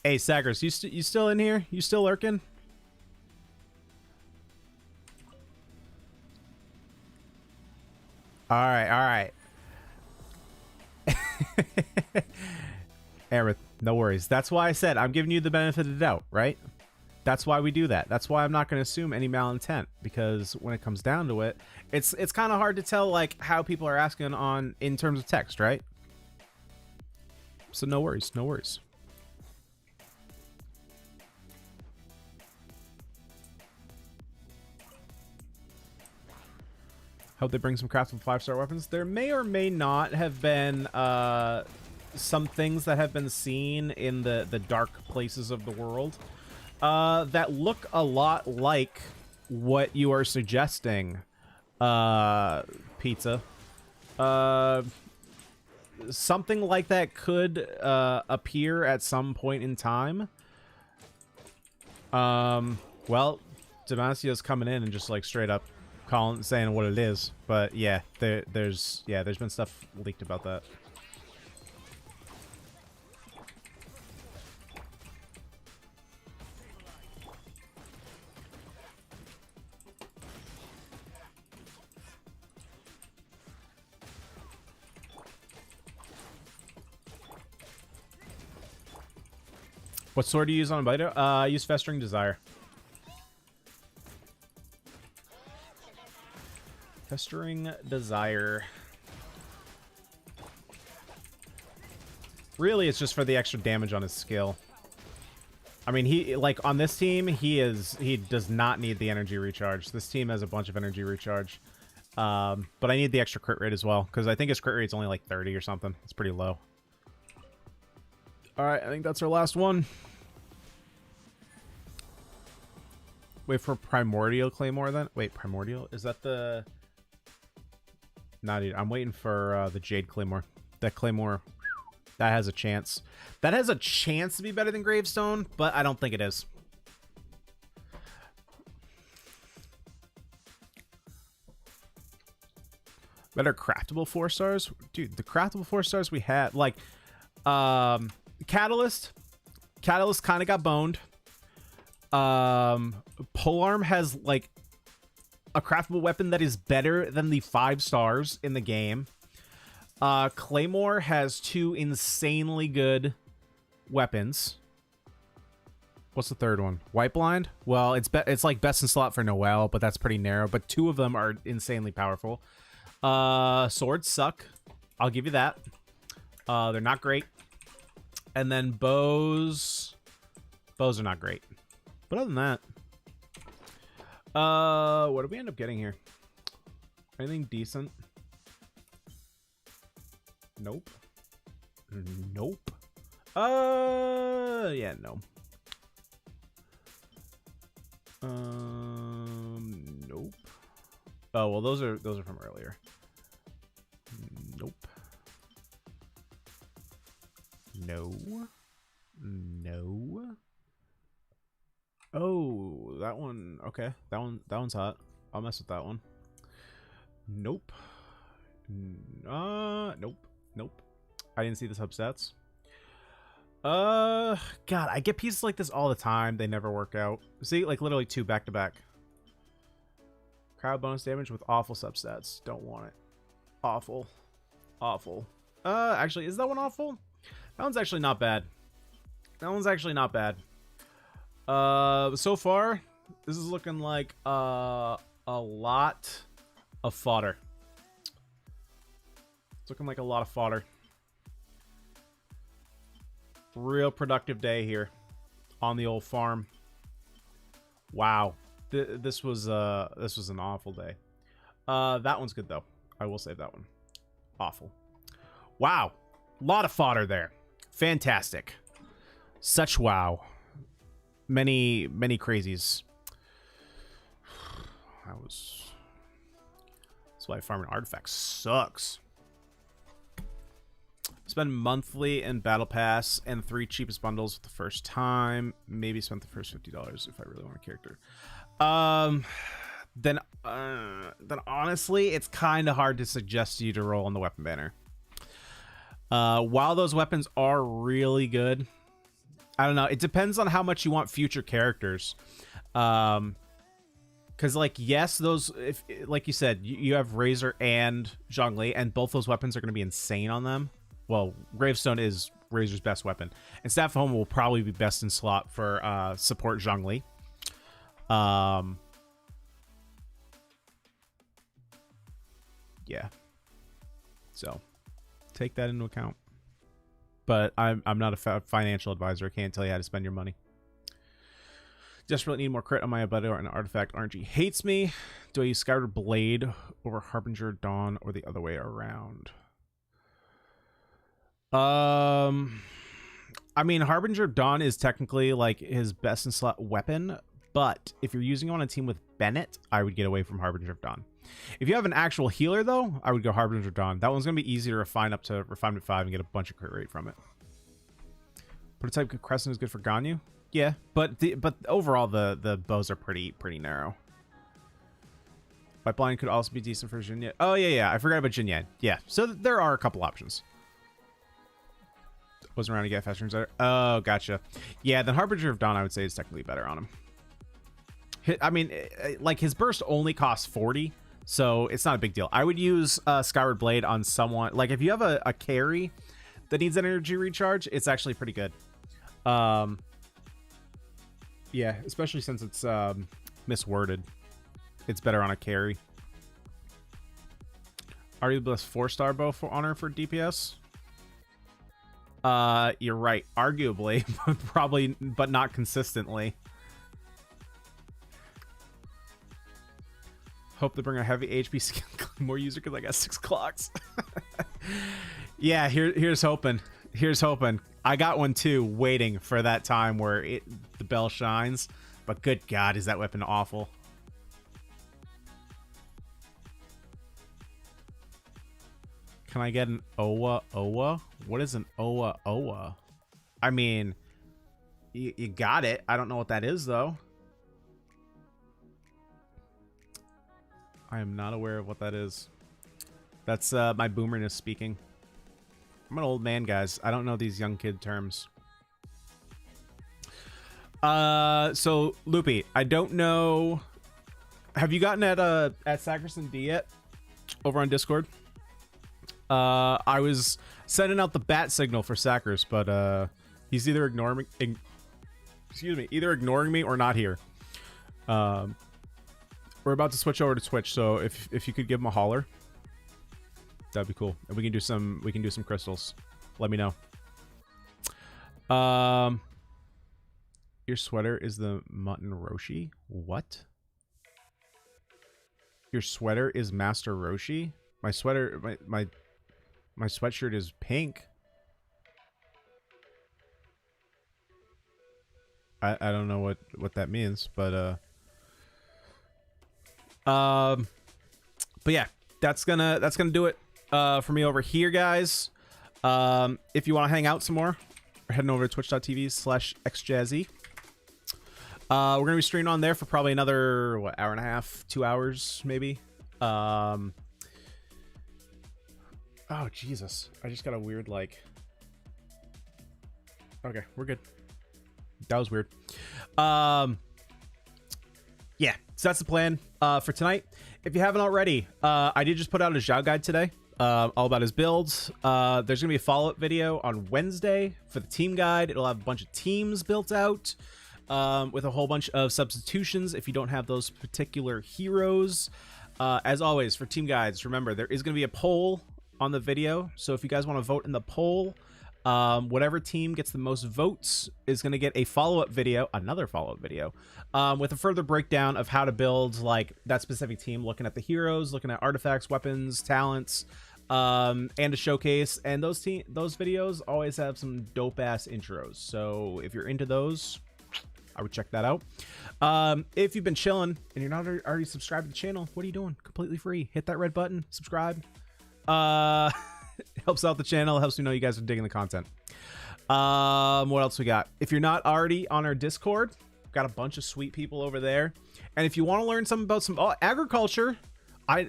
Hey, Saggers, you still in here? You still lurking? All right, all right. Aerith, no worries. That's why I said I'm giving you the benefit of the doubt, right? That's why we do that. That's why I'm not going to assume any malintent, because when it comes down to it, it's kind of hard to tell like how people are asking on in terms of text, right? So no worries, no worries. Hope they bring some craftable 5-star weapons. There may or may not have been some things that have been seen in the dark places of the world that look a lot like what you are suggesting, Pizza. Something like that could appear at some point in time. Well, Demacia's coming in and just like straight up calling, saying what it is. But yeah, there's been stuff leaked about that. What sword do you use on a biter? I use Festering Desire. Festering Desire. Really, it's just for the extra damage on his skill. I mean, he, like, on this team, he does not need the energy recharge. This team has a bunch of energy recharge. But I need the extra crit rate as well, because I think his crit rate's only like 30 or something. It's pretty low. All right, I think that's our last one. Wait for Primordial Claymore then. Wait, Primordial? Is that the... Nah, dude, I'm waiting for the Jade Claymore. That Claymore, that has a chance. That has a chance to be better than Gravestone, but I don't think it is. Better craftable 4 stars? Dude, the craftable 4 stars we had, like, Catalyst kind of got boned. Polearm has, like, a craftable weapon that is better than the 5 stars in the game. Claymore has 2 insanely good weapons. What's the third one? White Blind? Well, it's like best in slot for Noelle, but that's pretty narrow. But 2 of them are insanely powerful. Swords suck. I'll give you that. They're not great. And then bows are not great. But other than that, what did we end up getting here? Anything decent? Nope. Nope. Yeah, no. Nope. Oh, well, those are from earlier. Nope. No. No. Oh, that one. Okay, that one's hot. I'll mess with that one. Nope. Nope. Nope. I didn't see the substats. God, I get pieces like this all the time. They never work out. See, like literally 2 back to back. Crowd bonus damage with awful substats. Don't want it. Awful. Awful. Actually, is that one awful? That one's actually not bad. That one's actually not bad. So far, this is looking like a lot of fodder. It's looking like a lot of fodder. Real productive day here on the old farm. Wow, this was an awful day. That one's good though. I will save that one. Awful. Wow, a lot of fodder there. Fantastic. Such wow. Many crazies. That's why farming artifacts sucks. Spend monthly in Battle Pass and 3 cheapest bundles the first time. Maybe spend the first $50 if I really want a character. Then honestly, it's kind of hard to suggest to you to roll on the weapon banner. While those weapons are really good, I don't know. It depends on how much you want future characters. Because, like, yes, those, if like you said, you have Razor and Zhongli, and both those weapons are going to be insane on them. Well, Gravestone is Razor's best weapon, and Staff of Home will probably be best in slot for support Zhongli. Yeah. So, take that into account. But I'm not a financial advisor. I can't tell you how to spend your money. Desperately need more crit on my ability and artifact. RNG hates me. Do I use Skyward Blade over Harbinger Dawn or the other way around? I mean, Harbinger Dawn is technically like his best in slot weapon, but if you're using him on a team with Bennett, I would get away from Harbinger Dawn. If you have an actual healer, though, I would go Harbinger Dawn. That one's going to be easy to refine up to Refinement 5 and get a bunch of crit rate from it. Prototype Crescent is good for Ganyu. Yeah, but overall, the bows are pretty narrow. White Blind could also be decent for Jinyan. Oh, yeah. I forgot about Jinyan. Yeah, so there are a couple options. Wasn't around to get faster and better. Oh, gotcha. Yeah, then Harbinger of Dawn, I would say, is technically better on him. I mean, like, his burst only costs 40, so it's not a big deal. I would use Skyward Blade on someone. Like, if you have a carry that needs energy recharge, it's actually pretty good. Yeah, especially since it's misworded. It's better on a carry. Are you the best 4-star bow for honor for DPS? You're right. Arguably, probably, but not consistently. Hope they bring a heavy HP skill more user because I got 6 clocks. Yeah, here's hoping. Here's hoping. I got one too, waiting for that time where the bell shines. But good God, is that weapon awful. Can I get an Owa Owa? What is an Owa Owa? I mean, you got it. I don't know what that is, though. I am not aware of what that is. That's my boomerness speaking. I'm an old man, guys. I don't know these young kid terms. So, Loopy, I don't know. Have you gotten at Sackerson D yet? Over on Discord? I was sending out the bat signal for Sackers, but he's either ignoring me, either ignoring me or not here. We're about to switch over to Twitch, so if you could give him a holler, that'd be cool. And we can do some crystals. Let me know. Your sweater is the mutton Roshi? What? Your sweater is Master Roshi? My sweater, my sweatshirt is pink. I don't know what that means, but yeah, that's gonna do it for me over here, guys. If you want to hang out some more, we're heading over to twitch.tv/xjazze. We're gonna be streaming on there for probably another hour and a half, 2 hours maybe. Oh, Jesus. I just got a weird, like... Okay, we're good. That was weird. Yeah, so that's the plan for tonight. If you haven't already, I did just put out a Zhao guide today, all about his builds. There's going to be a follow-up video on Wednesday for the team guide. It'll have a bunch of teams built out with a whole bunch of substitutions if you don't have those particular heroes. As always, for team guides, remember, there is going to be a poll on the video, so if you guys want to vote in the poll, whatever team gets the most votes is going to get a follow-up video, another follow-up video, with a further breakdown of how to build like that specific team, looking at the heroes, looking at artifacts, weapons, talents, and a showcase. And those videos always have some dope-ass intros, so if you're into those, I would check that out. If you've been chilling and you're not already subscribed to the channel, what are you doing? Completely free. Hit that red button, subscribe. It helps out the channel, helps me know you guys are digging the content. What else we got? If you're not already on our Discord, got a bunch of sweet people over there. And if you want to learn something about some agriculture, I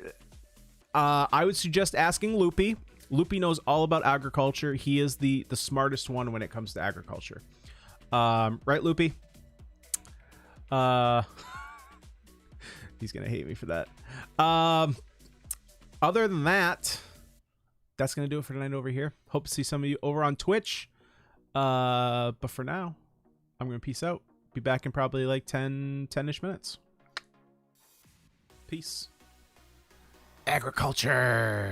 would suggest asking Loopy. Loopy knows all about agriculture. He is the smartest one when it comes to agriculture. Right, Loopy? He's gonna hate me for that. Other than that, that's going to do it for tonight over here. Hope to see some of you over on Twitch. But for now, I'm going to peace out. Be back in probably like 10-ish minutes. Peace. Agriculture.